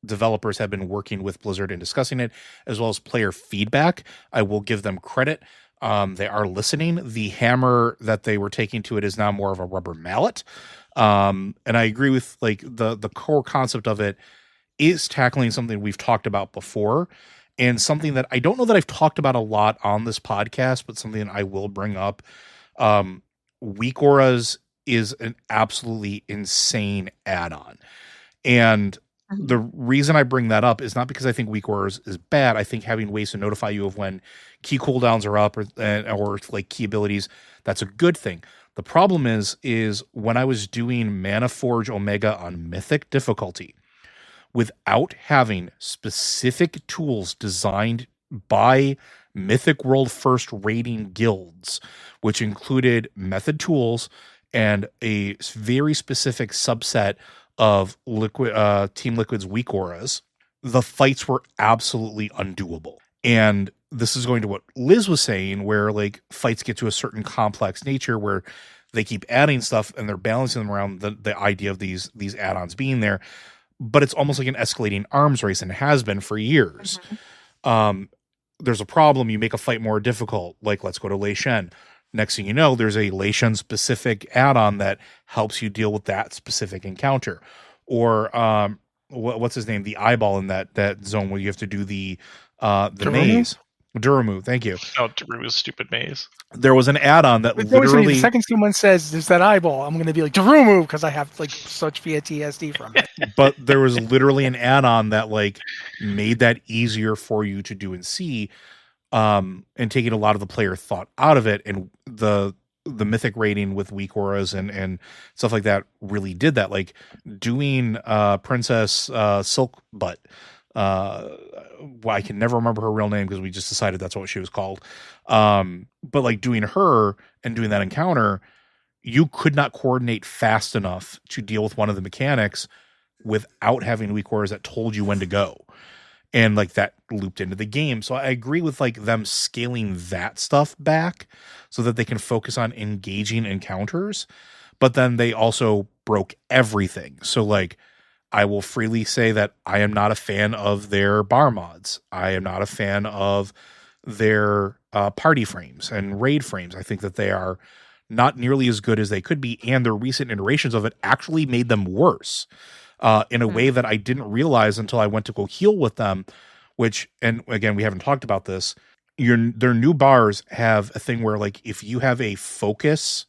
developers have been working with Blizzard and discussing it, as well as player feedback. I will give them credit. They are listening. The hammer that they were taking to it is now more of a rubber mallet. And I agree with the core concept of it is tackling something we've talked about before, and something that I don't know that I've talked about a lot on this podcast, but something I will bring up. Weak auras is an absolutely insane add-on. And the reason I bring that up is not because I think weak auras is bad. I think having ways to notify you of when key cooldowns are up or like key abilities, that's a good thing. The problem is when I was doing Mana Forge Omega on Mythic difficulty, without having specific tools designed by Mythic World First rating guilds, which included method tools and a very specific subset of Team Liquid's weak auras, the fights were absolutely undoable. And this is going to what Liz was saying, where fights get to a certain complex nature where they keep adding stuff and they're balancing them around the idea of these add-ons being there. But it's almost like an escalating arms race, and has been for years. There's a problem, you make a fight more difficult, let's go to Lei Shen. Next thing you know, there's a Lei Shen specific add-on that helps you deal with that specific encounter. Or what's his name? The eyeball in that zone where you have to do the maze. Duramu, thank you. Oh, Daruma's stupid maze. There was an add-on that literally... The second someone says there's that eyeball, I'm going to be like, Darumu, because I have such PTSD from it. But there was literally an add-on that made that easier for you to do and see, and taking a lot of the player thought out of it. And the mythic rating with weak auras and stuff like that really did that. Doing Princess Silk Butt. I can never remember her real name because we just decided that's what she was called. But doing her and doing that encounter, you could not coordinate fast enough to deal with one of the mechanics without having weak auras that told you when to go. And that looped into the game. So I agree with them scaling that stuff back so that they can focus on engaging encounters. But then they also broke everything. So I will freely say that I am not a fan of their bar mods. I am not a fan of their party frames and raid frames. I think that they are not nearly as good as they could be, and their recent iterations of it actually made them worse in a way that I didn't realize until I went to go heal with them, which, and again, we haven't talked about this, their new bars have a thing where if you have a focus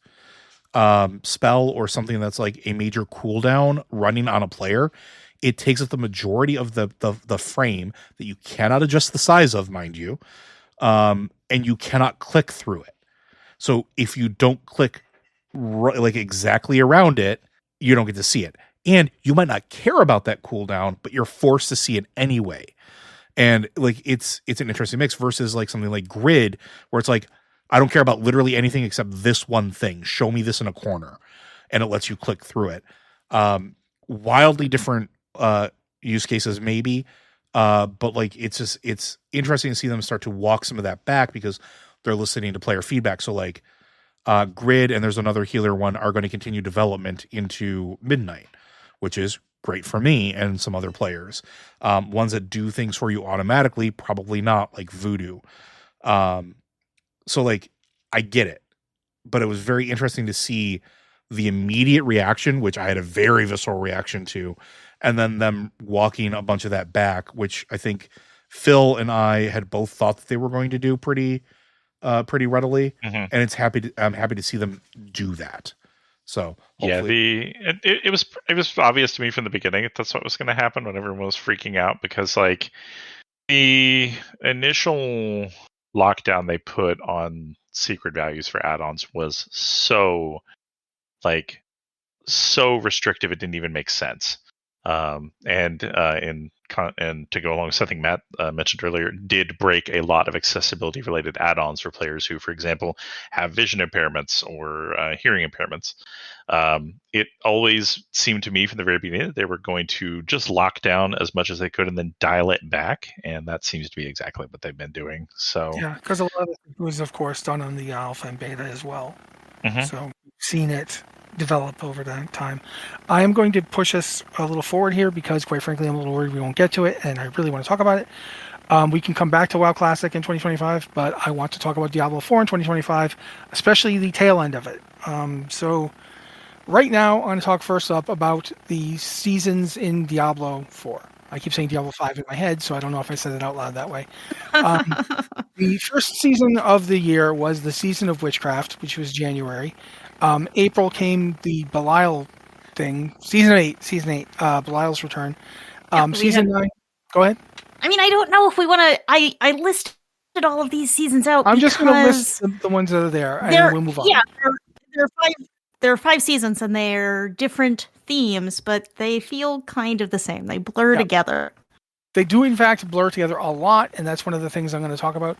spell or something that's a major cooldown running on a player, it takes up the majority of the frame that you cannot adjust the size of, mind you, and you cannot click through it. So if you don't click exactly around it, you don't get to see it, and you might not care about that cooldown, but you're forced to see it anyway. And like it's an interesting mix versus like something like Grid, where it's like, I don't care about literally anything except this one thing. Show me this in a corner, and it lets you click through it. Wildly different use cases, maybe. But like it's interesting to see them start to walk some of that back because they're listening to player feedback. So like Grid and there's another healer one are going to continue development into Midnight, which is great for me and some other players. Ones that do things for you automatically, probably not, like Voodoo. So like I get it, but it was very interesting to see the immediate reaction, which I had a very visceral reaction to, and then them walking a bunch of that back, which I think Phil and I had both thought that they were going to do pretty readily. Mhm. And I'm happy to see them do that. So hopefully. It was obvious to me from the beginning that that's what was going to happen when everyone was freaking out, because like the initial lockdown they put on secret values for add-ons was so restrictive it didn't even make sense. And to go along with something Matt mentioned earlier, did break a lot of accessibility related add-ons for players who, for example, have vision impairments or hearing impairments. It always seemed to me from the very beginning that they were going to just lock down as much as they could and then dial it back, and that seems to be exactly what they've been doing. So Yeah, because a lot of it was, of course, done on the alpha and beta as well. So we've seen it develop over that time. I am going to push us a little forward here because, quite frankly, I'm a little worried we won't get to it, and I really want to talk about it. We can come back to WoW Classic in 2025, but I want to talk about Diablo 4 in 2025, especially the tail end of it. So right now, I'm going to talk first up about the seasons in Diablo 4. I keep saying Diablo 5 in my head, so I don't know if I said it out loud that way. The first season of the year was the Season of Witchcraft, which was January. April came the Belial thing. Season 8, Belial's Return. Season 9, go ahead. I mean, I don't know if we want to. I listed all of these seasons out. I'm just going to list the ones that are there, and we'll move on. Yeah, there are 5 seasons, and they're different themes, but they feel kind of the same. They blur together. They do, in fact, blur together a lot, and that's one of the things I'm going to talk about.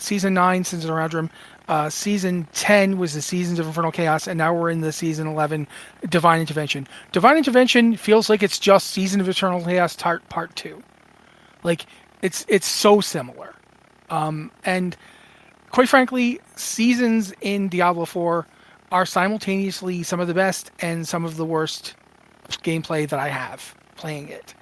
Season 9, Seasons of Roundrum. Season 10 was the Seasons of Infernal Chaos, and now we're in the Season 11, Divine Intervention. Divine Intervention feels like it's just Season of Eternal Chaos Part 2. Like, it's so similar. And quite frankly, seasons in Diablo 4 are simultaneously some of the best and some of the worst gameplay that I have playing it.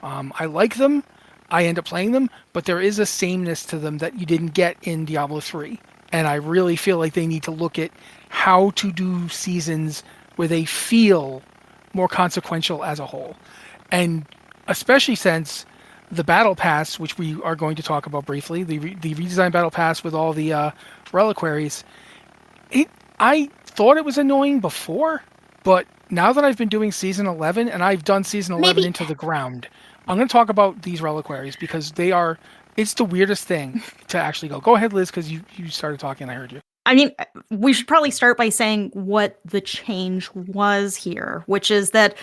I like them, I end up playing them, but there is a sameness to them that you didn't get in Diablo 3. And I really feel like they need to look at how to do seasons where they feel more consequential as a whole. And especially since the Battle Pass, which we are going to talk about briefly, the redesigned Battle Pass with all the reliquaries, I thought it was annoying before, but now that I've been doing Season 11, and I've done Season 11 into the ground, I'm going to talk about these reliquaries because it's the weirdest thing to actually go. Go ahead, Liz, because you started talking, I heard you. I mean, we should probably start by saying what the change was here, which is that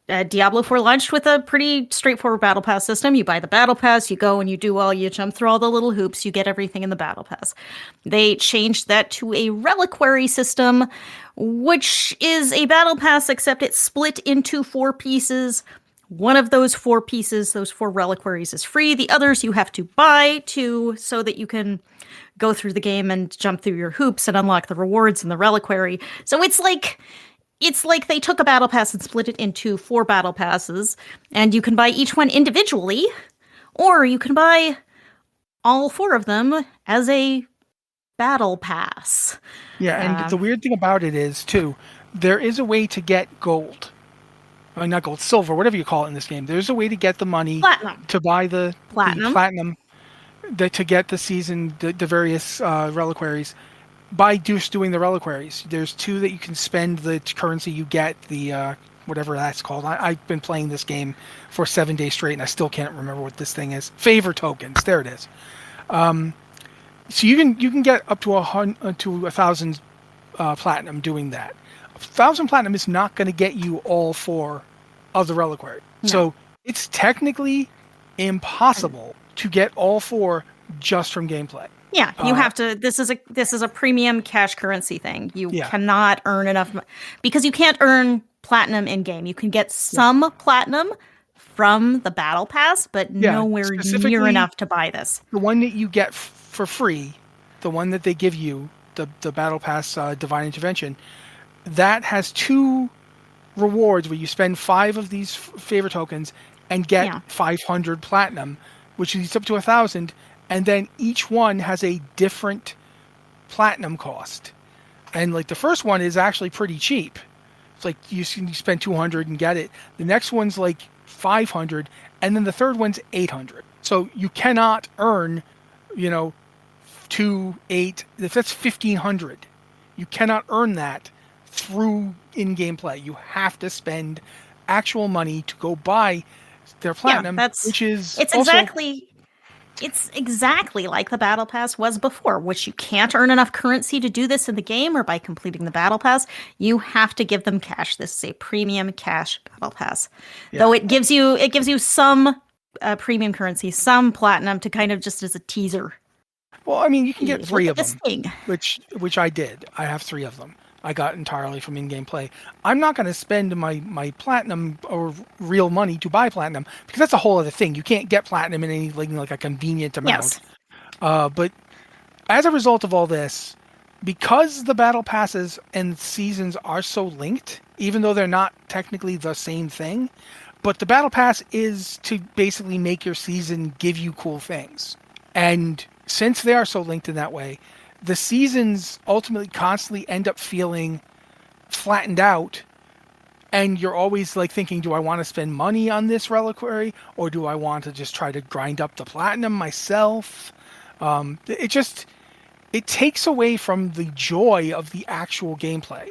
Diablo 4 launched with a pretty straightforward Battle Pass system. You buy the Battle Pass, you go and you do all, you jump through all the little hoops, you get everything in the Battle Pass. They changed that to a reliquary system, which is a Battle Pass, except it's split into 4 pieces. One of those 4 pieces, those 4 reliquaries, is free. The others you have to buy so that you can go through the game and jump through your hoops and unlock the rewards in the reliquary. So it's like they took a battle pass and split it into 4 battle passes, and you can buy each one individually, or you can buy all 4 of them as a battle pass. Yeah, and the weird thing about it is, too, there is a way to get gold. I mean, not gold, silver, whatever you call it in this game. There's a way to get the money to buy the platinum to get the season, the various reliquaries by just doing the reliquaries. There's 2 that you can spend the currency you get, the whatever that's called. I've been playing this game for 7 days straight, and I still can't remember what this thing is. Favor tokens. There it is. So you can get up to 1,000 platinum doing that. 1,000 platinum is not going to get you all 4 of the reliquary. No. So it's technically impossible to get all 4 just from gameplay. Yeah, you have to. This is a premium cash currency thing. You Yeah. cannot earn enough because you can't earn platinum in game. You can get some platinum from the battle pass, but nowhere near specifically enough to buy this. The one that you get for free, the one that they give you, the battle pass divine intervention, that has 2 rewards where you spend 5 of these favor tokens and get 500 platinum, which leads up to 1,000, and then each one has a different platinum cost. And like the first one is actually pretty cheap. It's like you spend 200 and get it. The next one's like 500, and then the third one's 800. So you cannot earn, 2, 8. If that's 1,500, you cannot earn that through in-game play. You have to spend actual money to go buy their platinum, which is it's exactly like the battle pass was before, which you can't earn enough currency to do this in the game or by completing the battle pass. You have to give them cash. This is a premium cash battle pass, though it gives you some premium currency, some platinum to kind of just as a teaser. Well, I mean, you can get 3 of them, thing. which I did. I have 3 of them. I got entirely from in-game play. I'm not going to spend my platinum or real money to buy platinum because that's a whole other thing. You can't get platinum in any like a convenient amount. Yes. But as a result of all this, because the battle passes and seasons are so linked, even though they're not technically the same thing, but the battle pass is to basically make your season give you cool things. And since they are so linked in that way, the seasons ultimately constantly end up feeling flattened out, and you're always like thinking, do I want to spend money on this reliquary, or do I want to just try to grind up the platinum myself? It takes away from the joy of the actual gameplay.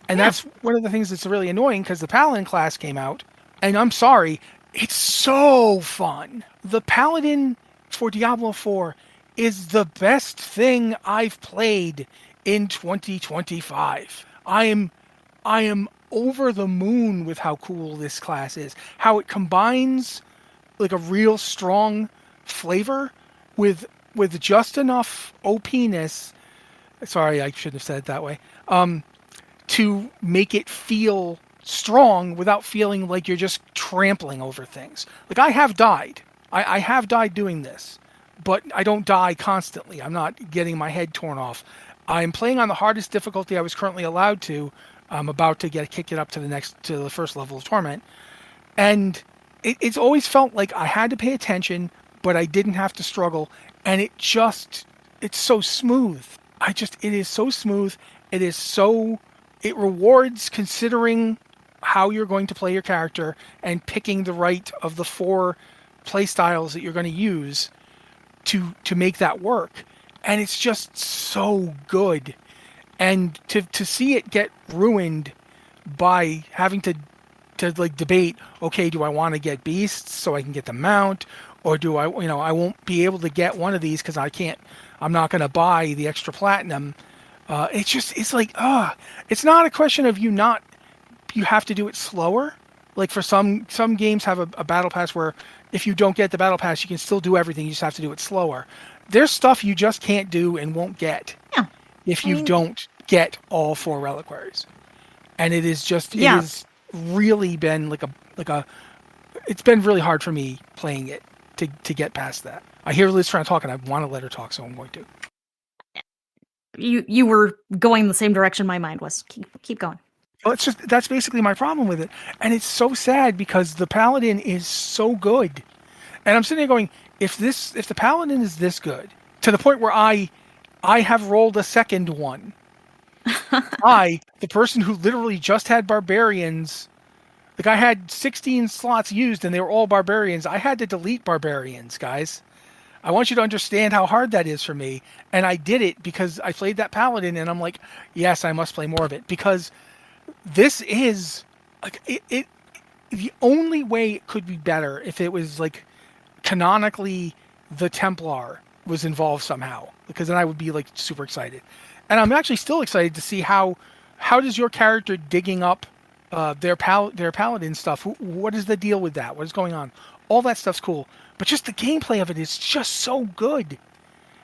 And that's one of the things that's really annoying, because the Paladin class came out, and I'm sorry, it's so fun. The Paladin for Diablo 4 is the best thing I've played in 2025. I am over the moon with how cool this class is. How it combines like a real strong flavor with just enough OP-ness. Sorry, I shouldn't have said it that way. To make it feel strong without feeling like you're just trampling over things. Like I have died. I have died doing this. But I don't die constantly. I'm not getting my head torn off. I'm playing on the hardest difficulty I was currently allowed to. I'm about to kick it up to the first level of Torment. And it's always felt like I had to pay attention, but I didn't have to struggle. And it's so smooth. It is so smooth. It rewards considering how you're going to play your character and picking the right of the 4 play styles that you're going to use to make that work. And it's just so good. And to see it get ruined by having to like debate, okay, do I want to get beasts so I can get the mount, or do I won't be able to get one of these because I'm not going to buy the extra platinum. It's not a question of you have to do it slower. Like for some games have a battle pass where if you don't get the battle pass, you can still do everything. You just have to do it slower. There's stuff you just can't do and won't get if you don't get all 4 reliquaries. And it has really been it's been really hard for me playing it to get past that. I hear Liz trying to talk and I want to let her talk, so I'm going to. You were going the same direction my mind was. Keep going. Well, that's basically my problem with it. And it's so sad because the Paladin is so good. And I'm sitting there going, if the Paladin is this good, to the point where I have rolled a second one. The person who literally just had barbarians, like I had 16 slots used and they were all barbarians. I had to delete barbarians, guys. I want you to understand how hard that is for me. And I did it because I played that Paladin and I'm like, yes, I must play more of it, because this is like it. The only way it could be better if it was like canonically the Templar was involved somehow, because then I would be like super excited. And I'm actually still excited to see how does your character digging up their paladin stuff. What is the deal with that? What is going on? All that stuff's cool. but just the gameplay of it is just so good.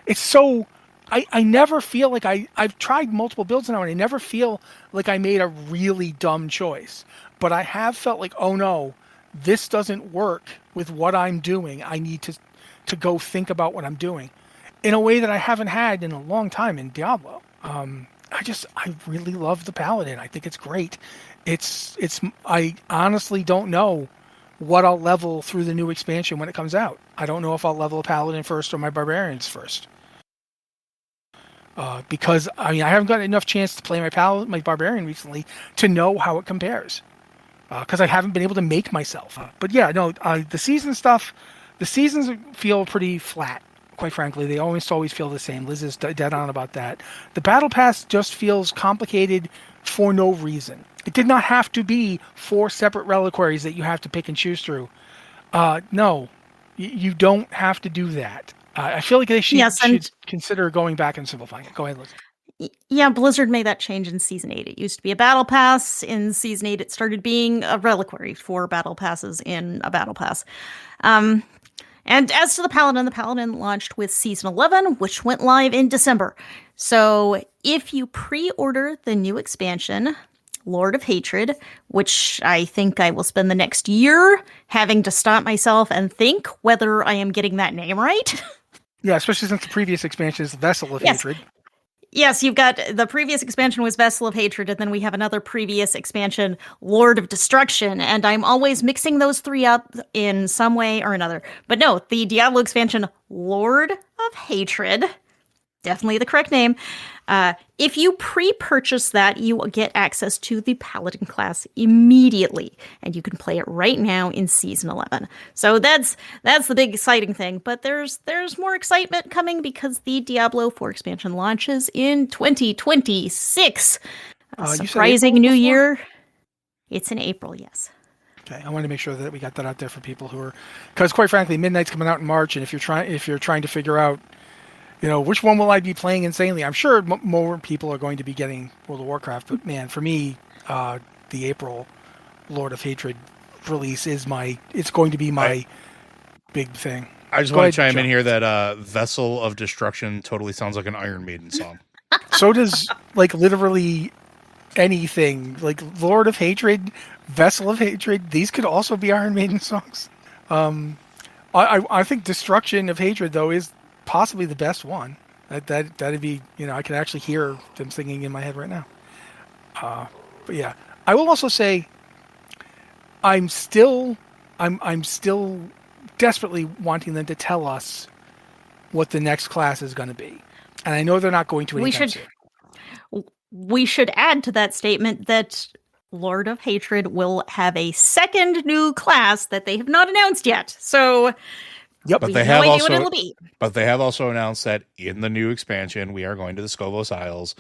It's so I never feel like I've tried multiple builds now and I never feel like I made a really dumb choice. But I have felt like, oh no, this doesn't work with what I'm doing. I need to go think about what I'm doing in a way that I haven't had in a long time in Diablo. I really love the Paladin. I think it's great. I honestly don't know what I'll level through the new expansion when it comes out. I don't know if I'll level a Paladin first or my Barbarians first. Because I haven't gotten enough chance to play my Barbarian recently to know how it compares. Because I haven't been able to make myself. But yeah, no, the seasons feel pretty flat. Quite frankly, they always feel the same. Liz is dead on about that. The battle pass just feels complicated for no reason. It did not have to be 4 separate reliquaries that you have to pick and choose through. No, you don't have to do that. I feel like they should consider going back and simplifying it. Go ahead, Liz. Yeah, Blizzard made that change in Season 8. It used to be a battle pass. In Season 8, it started being a reliquary for battle passes in a battle pass. And as to the Paladin launched with Season 11, which went live in December. So if you pre-order the new expansion, Lord of Hatred, which I think I will spend the next year having to stop myself and think whether I am getting that name right. Yeah, especially since the previous expansion is Vessel of Hatred. Yes, you've got the previous expansion was Vessel of Hatred, and then we have another previous expansion, Lord of Destruction, and I'm always mixing those 3 up in some way or another. But no, the Diablo expansion, Lord of Hatred, definitely the correct name. If you pre-purchase that, you will get access to the Paladin class immediately, and you can play it right now in Season 11. So that's the big exciting thing. But there's more excitement coming because the Diablo 4 expansion launches in 2026. Surprising new year. It's in April, yes. Okay, I wanted to make sure that we got that out there for people who are, because quite frankly, Midnight's coming out in March, and if you're trying to figure out, which one will I be playing insanely? I'm sure more people are going to be getting World of Warcraft, but man, for me, the April Lord of Hatred release is it's going to be my big thing. I just want to chime in here that Vessel of Destruction totally sounds like an Iron Maiden song. So does, literally anything. Lord of Hatred, Vessel of Hatred, these could also be Iron Maiden songs. I think Destruction of Hatred, though, is possibly the best one. That'd be, I can actually hear them singing in my head right now. But yeah, I will also say I'm still desperately wanting them to tell us what the next class is going to be, and I know they're not going to. We should add to that statement that Lord of Hatred will have a second new class that they have not announced yet. So. Yep, but they have also announced that in the new expansion, we are going to the Scovos Isles,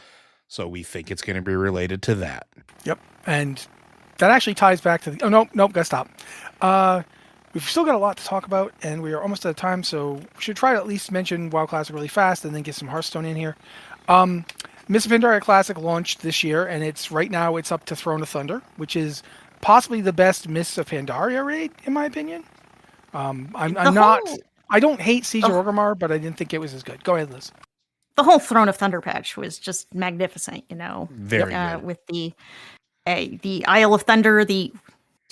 so we think it's going to be related to that. Yep, and that actually ties back to the... Oh, nope, gotta stop. We've still got a lot to talk about, and we are almost out of time, so we should try to at least mention WoW Classic really fast and then get some Hearthstone in here. Mists of Pandaria Classic launched this year, and right now it's up to Throne of Thunder, which is possibly the best Mists of Pandaria raid, in my opinion. I don't hate Siege of Orgrimmar, but I didn't think it was as good. Go ahead, Liz. The whole Throne of Thunder patch was just magnificent, Very good. With the Isle of Thunder, do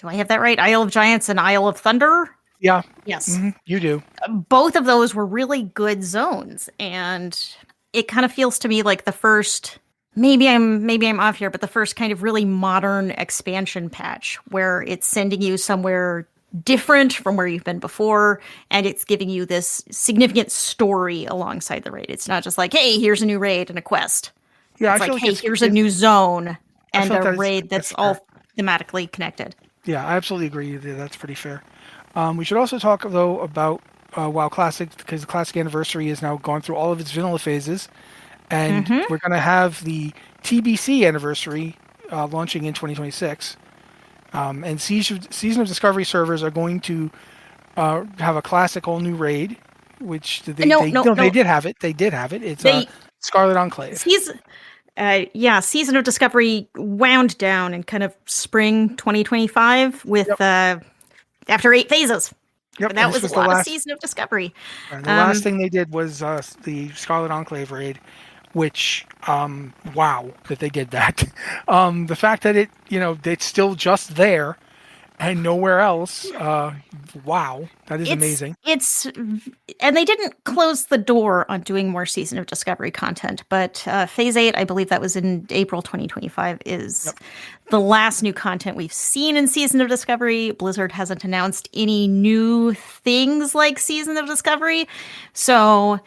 I have that right? Isle of Giants and Isle of Thunder? Yeah. Yes. Mm-hmm. You do. Both of those were really good zones, and it kind of feels to me like the first, maybe I'm off here, but the first kind of really modern expansion patch where it's sending you somewhere different from where you've been before, and it's giving you this significant story alongside the raid. It's not just like, hey, here's a new raid and a quest. Yeah, it's hey, here's a new zone and a raid that's all thematically connected. Yeah, I absolutely agree. That's pretty fair. We should also talk, though, about WoW Classic, because the Classic Anniversary has now gone through all of its vanilla phases, and we're going to have the TBC Anniversary launching in 2026. And Season of Discovery servers are going to have a classic all new raid, which they did have it. They did have it. It's Scarlet Enclave. Season of Discovery wound down in kind of spring 2025 with after 8 phases. Yep, And and that this was a the lot of last. Season of Discovery. And the last thing they did was the Scarlet Enclave raid, which wow that they did that. The fact that it's still just there and nowhere else. Wow, that is amazing. And they didn't close the door on doing more Season of Discovery content, but Phase 8, I believe that was in April 2025, is the last new content we've seen in Season of Discovery. Blizzard hasn't announced any new things like Season of Discovery, so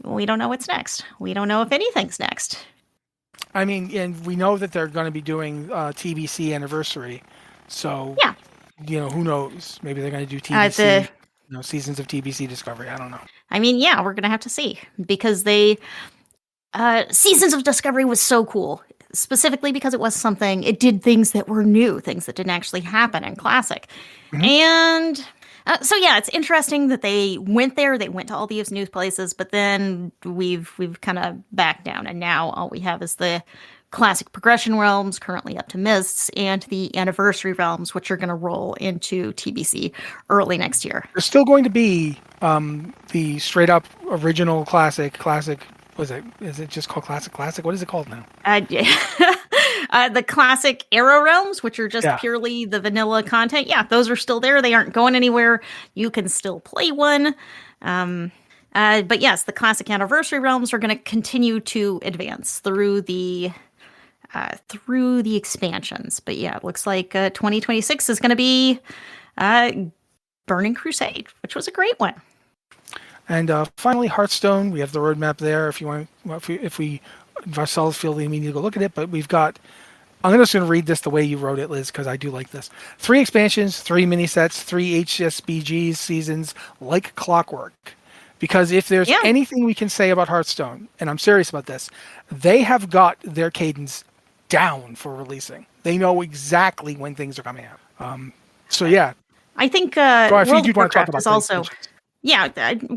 we don't know what's next. We don't know if anything's next. I mean, and we know that they're going to be doing TBC Anniversary, so yeah. Who knows? Maybe they're going to do TBC, seasons of TBC Discovery. I don't know. I mean, yeah, we're going to have to see, because Seasons of Discovery was so cool, specifically because it did things that were new, things that didn't actually happen in Classic. Mm-hmm. And so, yeah, it's interesting that they went there. They went to all these new places, but then we've kind of backed down, and now all we have is the Classic Progression realms, currently up to Mists, and the Anniversary realms, which are going to roll into TBC early next year. There's still going to be the straight up original Classic. Was it? Is it just called Classic? What is it called now? The Classic Era realms, which are just purely the vanilla content. Yeah, those are still there. They aren't going anywhere. You can still play one. But yes, the Classic Anniversary realms are going to continue to advance through the expansions. But yeah, it looks like 2026 is going to be Burning Crusade, which was a great one. And finally, Hearthstone. We have the roadmap there. If you want, if ourselves feel the need to go look at it, but we've got. I'm just going to read this the way you wrote it, Liz, because I do like this. 3 expansions, 3 mini sets, 3 HSBGs seasons, like clockwork. Because if there's anything we can say about Hearthstone, and I'm serious about this, they have got their cadence down for releasing. They know exactly when things are coming out. So yeah, I think World of Warcraft is also. Yeah,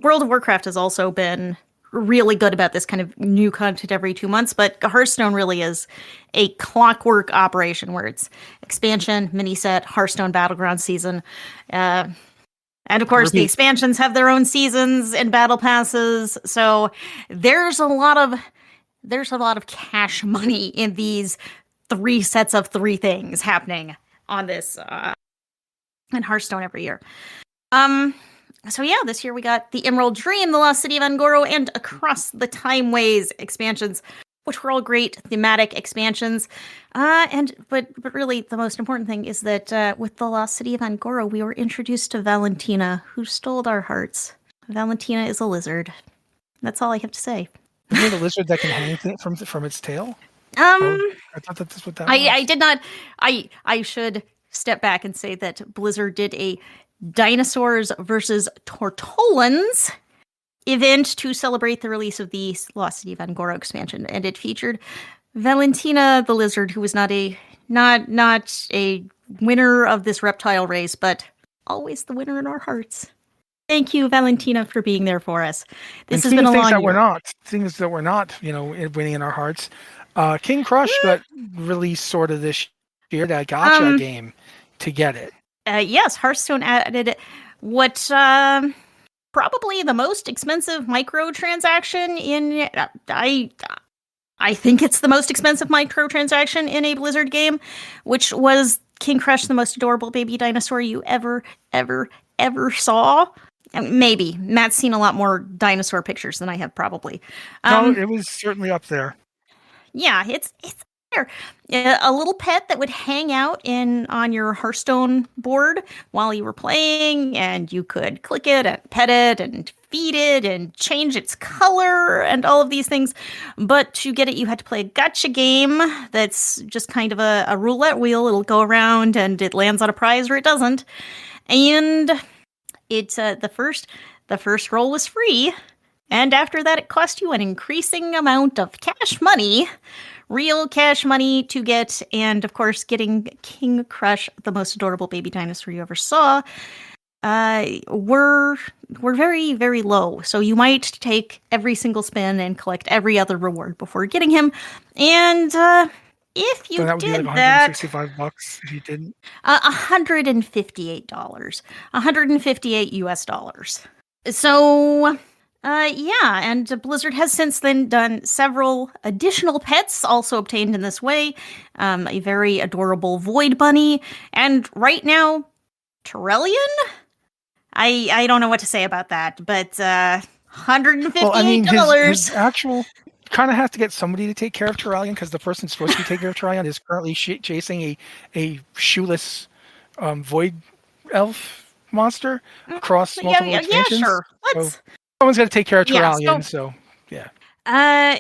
World of Warcraft has also been really good about this kind of new content every 2 months, but Hearthstone really is a clockwork operation where it's expansion, mini set, Hearthstone Battleground season. And of course, the expansions have their own seasons and battle passes. So there's a lot of cash money in these 3 sets of 3 things happening on this in Hearthstone every year. So yeah, this year we got the Emerald Dream, the Lost City of Angoro, and Across the Time Ways expansions, which were all great thematic expansions. But really the most important thing is that with the Lost City of Angoro, we were introduced to Valentina, who stole our hearts. Valentina is a lizard. That's all I have to say. Isn't it a lizard that can hang from its tail? I thought that's what that was. I did not. I should step back and say that Blizzard did a Dinosaurs versus Tortolans event to celebrate the release of the Lost City of Angoro expansion, and it featured Valentina the lizard, who was not a winner of this reptile race, but always the winner in our hearts. Thank you, Valentina, for being there for us. This has been a long year. Things that we're not, winning in our hearts. King Krush got released sort of this year, that gacha game, to get it. Yes, Hearthstone added what probably the most expensive microtransaction in. I think it's the most expensive microtransaction in a Blizzard game, which was King Krush, the most adorable baby dinosaur you ever saw. Maybe Matt's seen a lot more dinosaur pictures than I have, probably. No, it was certainly up there. Yeah, it's there. A little pet that would hang out on your Hearthstone board while you were playing, and you could click it and pet it and feed it and change its color and all of these things. But to get it, you had to play a gacha game that's just kind of a roulette wheel. It'll go around and it lands on a prize or it doesn't. And it's the first roll was free, and after that it cost you an increasing amount of cash money. Real cash money to get, and of course, getting King Krush, the most adorable baby dinosaur you ever saw, were very, very low. So you might take every single spin and collect every other reward before getting him. And if you So that would be did like that, $165 if you didn't. $158, $158 US dollars. So, yeah, and Blizzard has since then done several additional pets, also obtained in this way. A very adorable Void Bunny, and right now, Terrellian? I don't know what to say about that, but $158. Well, I mean, his actual kind of has to get somebody to take care of Terrellian because the person supposed to be taking care of Terrellian is currently chasing a shoeless void elf monster across multiple expansions. Yeah, sure. So someone's got to take care of Yeah, Terrellian. So yeah.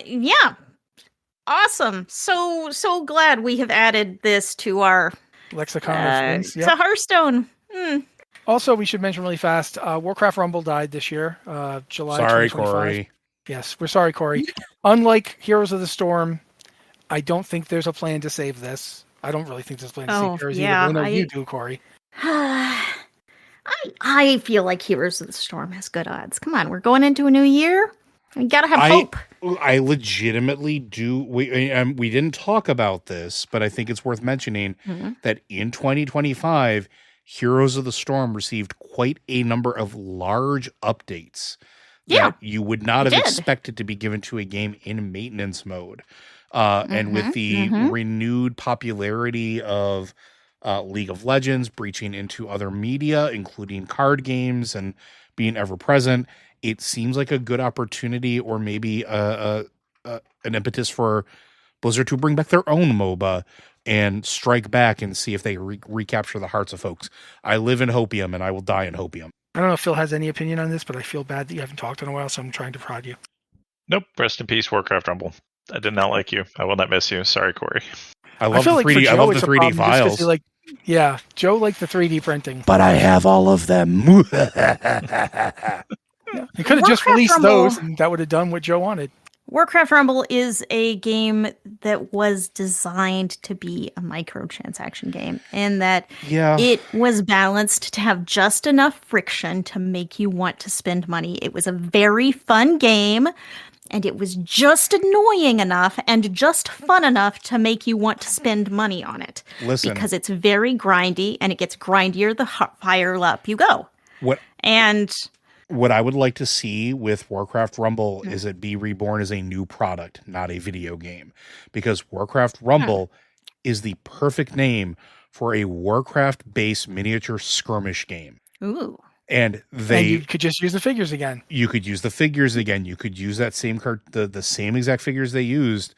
Yeah. Awesome. So glad we have added this to our lexicon of things. to Hearthstone. Also, we should mention really fast, Warcraft Rumble died this year, July Sorry, 2025. Corey. Yes, we're sorry, Corey. Unlike Heroes of the Storm, I don't think there's a plan to save this. I don't really think there's a plan to save Heroes either. I know you do, Corey. I feel like Heroes of the Storm has good odds. Come on, we're going into a new year. We gotta have hope. I legitimately do. We didn't talk about this, but I think it's worth mentioning that in 2025, Heroes of the Storm received quite a number of large updates that you would not have expected to be given to a game in maintenance mode. And with the renewed popularity of League of Legends breaching into other media, including card games, and being ever present, it seems like a good opportunity, or maybe an impetus for Blizzard to bring back their own MOBA and strike back and see if they recapture the hearts of folks. I live in Hopium, and I will die in Hopium. I don't know if Phil has any opinion on this, but I feel bad that you haven't talked in a while, so I'm trying to prod you. Nope. Rest in peace, Warcraft Rumble. I did not like you. I will not miss you. Sorry, Corey. I love the 3D. I love the 3D files. Joe liked the 3D printing, but I have all of them. You could have just released those, and that would have done what Joe wanted. Warcraft Rumble is a game that was designed to be a microtransaction game, in that it was balanced to have just enough friction to make you want to spend money. It was a very fun game, and it was just annoying enough and just fun enough to make you want to spend money on it. Listen, because it's very grindy, and it gets grindier the higher up you go. What I would like to see with Warcraft Rumble is it be reborn as a new product, not a video game. Because Warcraft Rumble is the perfect name for a Warcraft-based miniature skirmish game. Ooh. And you could just use the figures again. You could use the figures again. You could use that same the same exact figures they used.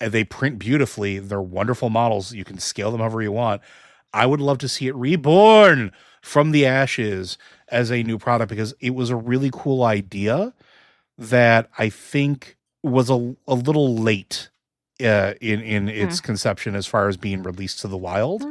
And they print beautifully. They're wonderful models. You can scale them however you want. I would love to see it reborn from the ashes as a new product, because it was a really cool idea that I think was a little late in its conception as far as being released to the wild.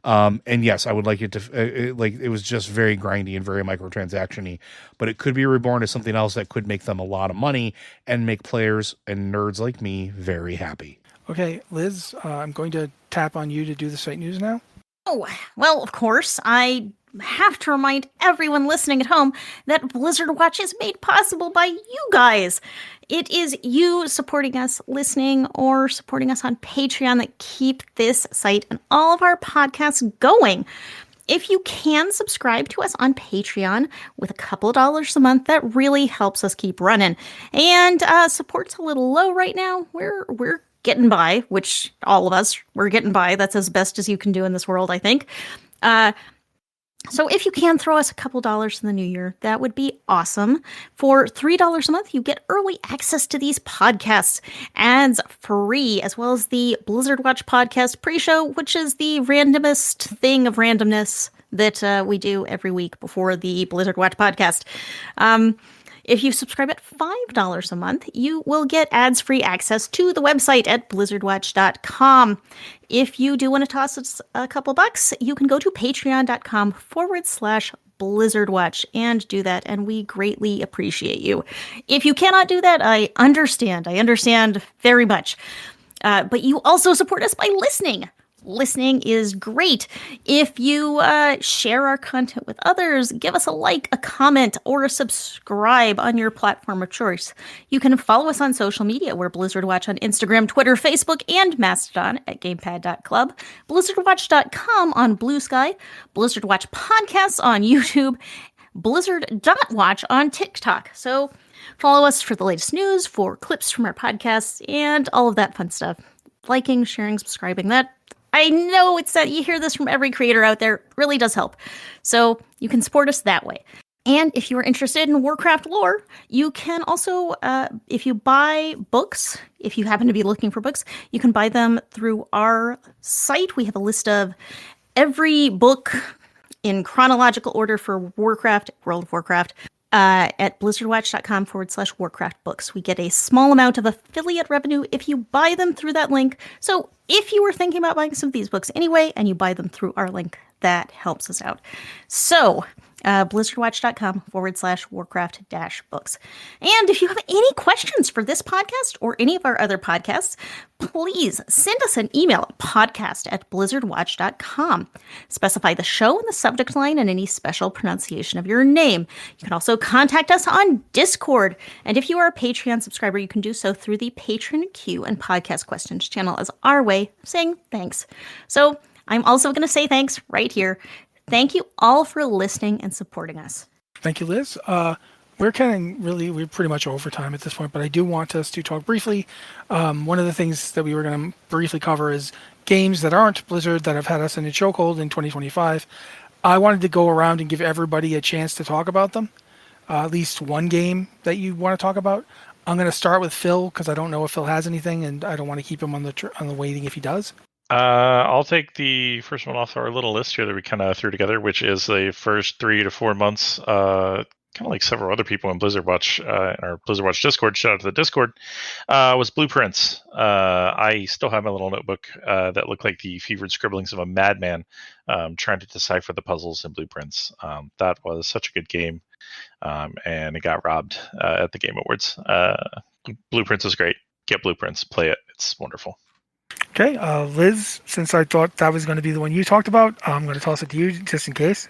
And yes, I would like it to it was just very grindy and very microtransaction-y, but it could be reborn as something else that could make them a lot of money and make players and nerds like me very happy. Okay, Liz, I'm going to tap on you to do the site news now. Oh, well, of course, I have to remind everyone listening at home that Blizzard Watch is made possible by you guys. It is you supporting us, listening, or supporting us on Patreon that keep this site and all of our podcasts going. If you can subscribe to us on Patreon with a couple of dollars a month, that really helps us keep running. And support's a little low right now. We're getting by, which all of us, we're getting by. That's as best as you can do in this world, I think. So if you can throw us a couple dollars in the new year, that would be awesome. For $3 a month, you get early access to these podcasts, ads free, as well as the Blizzard Watch podcast pre-show, which is the randomest thing of randomness that we do every week before the Blizzard Watch podcast. If you subscribe at $5 a month, you will get ads-free access to the website at blizzardwatch.com. If you do want to toss us a couple bucks, you can go to patreon.com/BlizzardWatch and do that, and we greatly appreciate you. If you cannot do that, I understand very much. But you also support us by listening. Listening is great. If you share our content with others, give us a like, a comment, or a subscribe on your platform of choice. You can follow us on social media. We're Blizzard Watch on Instagram, Twitter, Facebook, and Mastodon at gamepad.club, blizzardwatch.com on Blue Sky, Blizzard Watch podcasts on YouTube, blizzard.watch on TikTok. So follow us for the latest news, for clips from our podcasts, and all of that fun stuff. Liking, sharing, subscribing, that I know it's that you hear this from every creator out there. It really does help. So you can support us that way. And if you are interested in Warcraft lore, you can also, if you buy books, if you happen to be looking for books, you can buy them through our site. We have a list of every book in chronological order for Warcraft, World of Warcraft, at blizzardwatch.com/Warcraft books. We get a small amount of affiliate revenue if you buy them through that link. So if you were thinking about buying some of these books anyway, and you buy them through our link, that helps us out. So blizzardwatch.com/Warcraft-books. And if you have any questions for this podcast or any of our other podcasts, please send us an email at podcast@blizzardwatch.com. Specify the show in the subject line and any special pronunciation of your name. You can also contact us on Discord. And if you are a Patreon subscriber, you can do so through the Patron Q and Podcast Questions channel as our way of saying thanks. So I'm also going to say thanks right here. Thank you all for listening and supporting us. Thank you, Liz. We're pretty much over time at this point, but I do want us to talk briefly. One of the things that we were going to briefly cover is games that aren't Blizzard that have had us in a chokehold in 2025. I wanted to go around and give everybody a chance to talk about them. At least one game that you want to talk about. I'm going to start with Phil because I don't know if Phil has anything, and I don't want to keep him on the waiting if he does. I'll take the first one off our little list here that we kind of threw together, which is the first 3 to 4 months, kind of like several other people in Blizzard Watch, in our Blizzard Watch Discord, shout out to the Discord, was Blueprints. I still have my little notebook that looked like the fevered scribblings of a madman trying to decipher the puzzles in Blueprints. That was such a good game, and it got robbed at the Game Awards. Blueprints is great. Get Blueprints. Play it. It's wonderful. Okay, Liz, since I thought that was going to be the one you talked about, I'm going to toss it to you just in case.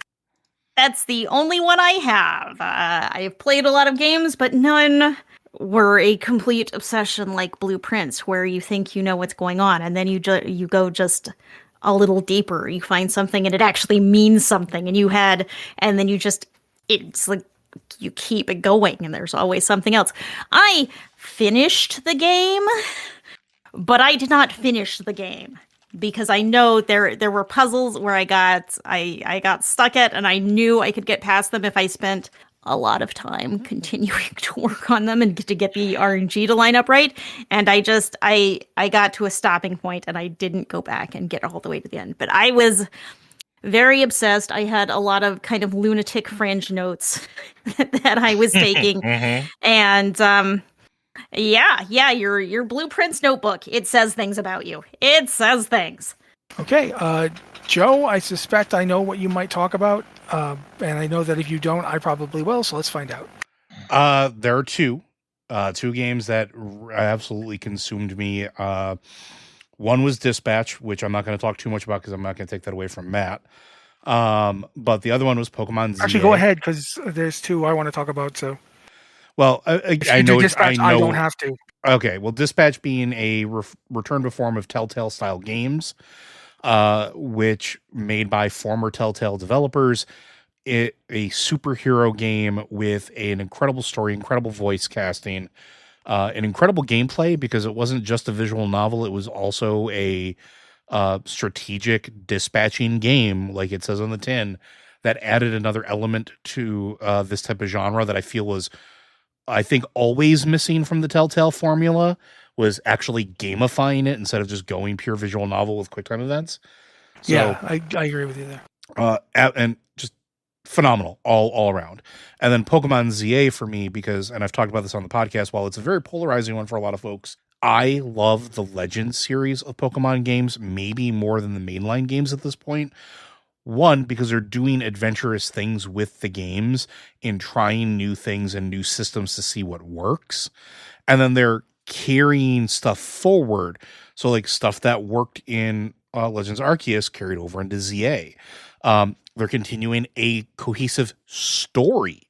That's the only one I have. I've played a lot of games, but none were a complete obsession like Blueprints, where you think you know what's going on, and then you go just a little deeper. You find something, and it actually means something, and then it's like you keep it going, and there's always something else. I finished the game, but I did not finish the game because I know there were puzzles where I got stuck at, and I knew I could get past them if I spent a lot of time continuing to work on them and to get the RNG to line up right. And I got to a stopping point, and I didn't go back and get all the way to the end. But I was very obsessed. I had a lot of kind of lunatic fringe notes that I was taking, Mm-hmm. and yeah, your Blueprints notebook. It says things about you. It says things. Okay, Joe, I suspect I know what you might talk about, and I know that if you don't, I probably will, so let's find out. There are two games that absolutely consumed me. One was Dispatch, which I'm not going to talk too much about because I'm not going to take that away from Matt. But the other one was Pokemon ZA. Actually, go ahead, because there's two I want to talk about, so... Well, I know Dispatch, I don't have to. Okay, well, Dispatch being a return to form of Telltale style games, which made by former Telltale developers, a superhero game with an incredible story, incredible voice casting, an incredible gameplay because it wasn't just a visual novel; it was also a strategic dispatching game, like it says on the tin, that added another element to this type of genre that I feel was, I think, always missing from the Telltale formula, was actually gamifying it instead of just going pure visual novel with QuickTime events. So, yeah, I agree with you there. And just phenomenal all around. And then Pokemon ZA for me, because, and I've talked about this on the podcast, while it's a very polarizing one for a lot of folks, I love the Legends series of Pokemon games, maybe more than the mainline games at this point. One, because they're doing adventurous things with the games and trying new things and new systems to see what works. And then they're carrying stuff forward. So like stuff that worked in Legends Arceus carried over into ZA. They're continuing a cohesive story,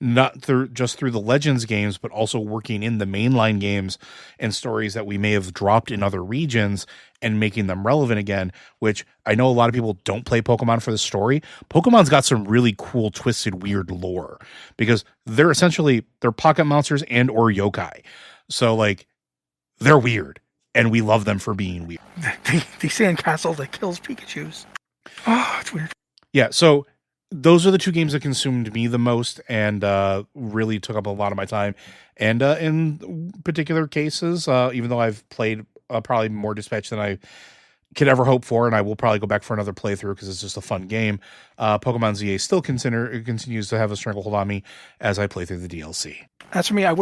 not just through the Legends games, but also working in the mainline games and stories that we may have dropped in other regions and making them relevant again, which I know a lot of people don't play Pokemon for the story. Pokemon's got some really cool, twisted, weird lore because they're pocket monsters and or yokai. So like they're weird and we love them for being weird. The sandcastle that kills Pikachus. Oh, it's weird. Yeah, so those are the two games that consumed me the most and really took up a lot of my time. And in particular cases, even though I've played probably more Dispatch than I could ever hope for, and I will probably go back for another playthrough because it's just a fun game, Pokemon ZA still continues to have a stranglehold on me as I play through the DLC. As for me, I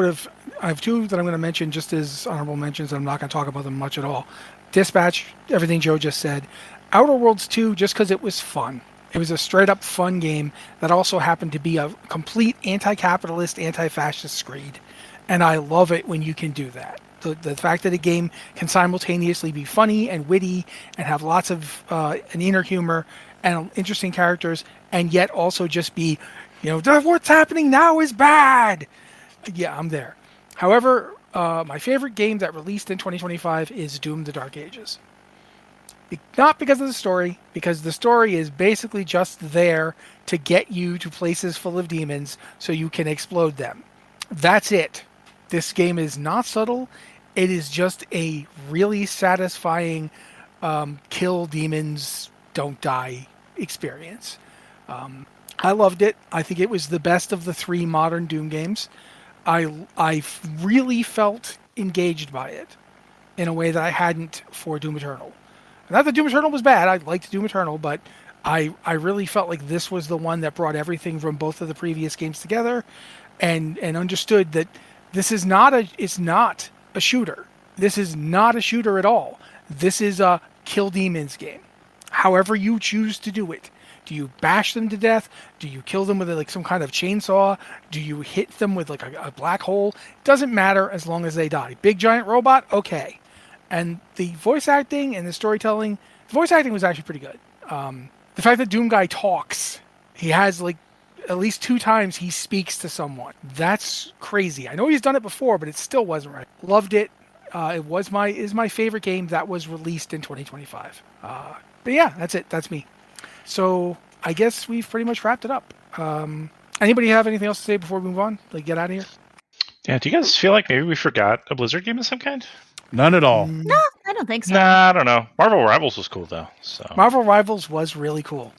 have two that I'm going to mention just as honorable mentions. I'm not going to talk about them much at all. Dispatch, everything Joe just said. Outer Worlds 2, just because it was fun. It was a straight-up fun game that also happened to be a complete anti-capitalist, anti-fascist screed. And I love it when you can do that. The fact that a game can simultaneously be funny and witty and have lots of an inner humor and interesting characters, and yet also just be, what's happening now is bad. Yeah, I'm there. However, my favorite game that released in 2025 is Doom: The Dark Ages. Not because of the story, because the story is basically just there to get you to places full of demons so you can explode them. That's it. This game is not subtle. It is just a really satisfying kill demons, don't die experience. I loved it. I think it was the best of the 3 modern Doom games. I really felt engaged by it in a way that I hadn't for Doom Eternal. Not that Doom Eternal was bad. I liked Doom Eternal, but I really felt like this was the one that brought everything from both of the previous games together and understood that this is not a shooter. This is not a shooter at all. This is a kill demons game. However you choose to do it. Do you bash them to death? Do you kill them with like some kind of chainsaw? Do you hit them with like a black hole? Doesn't matter as long as they die. Big giant robot? Okay. And the voice acting and the storytelling, the voice acting was actually pretty good. The fact that Doom Guy talks, he has like at least 2 times he speaks to someone. That's crazy. I know he's done it before, but it still wasn't right. Loved it. It is my favorite game that was released in 2025. But yeah, that's it. That's me. So I guess we've pretty much wrapped it up. Anybody have anything else to say before we move on? Like get out of here? Yeah, do you guys feel like maybe we forgot a Blizzard game of some kind? None at all. No, I don't think so. Nah, I don't know. Marvel Rivals was cool though. So Marvel Rivals was really cool.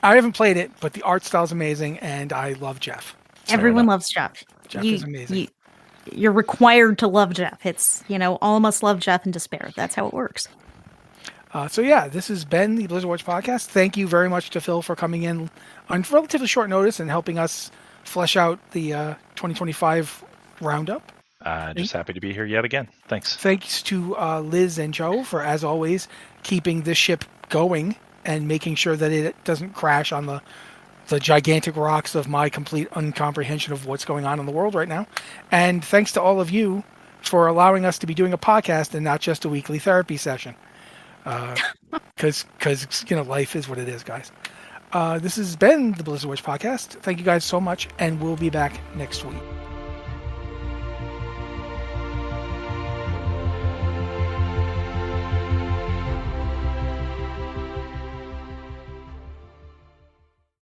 I haven't played it, but the art style is amazing, and I love Jeff. Everyone loves Jeff. Jeff is amazing. You're required to love Jeff. It's, all of us love Jeff in despair. That's how it works. So yeah, this has been the Blizzard Watch podcast. Thank you very much to Phil for coming in on relatively short notice and helping us flesh out the 2025 roundup. Just happy to be here yet again. Thanks. Thanks to Liz and Joe for, as always, keeping this ship going and making sure that it doesn't crash on the gigantic rocks of my complete uncomprehension of what's going on in the world right now. And thanks to all of you for allowing us to be doing a podcast and not just a weekly therapy session. Because life is what it is, guys. This has been the Blizzard Watch podcast. Thank you guys so much, and we'll be back next week.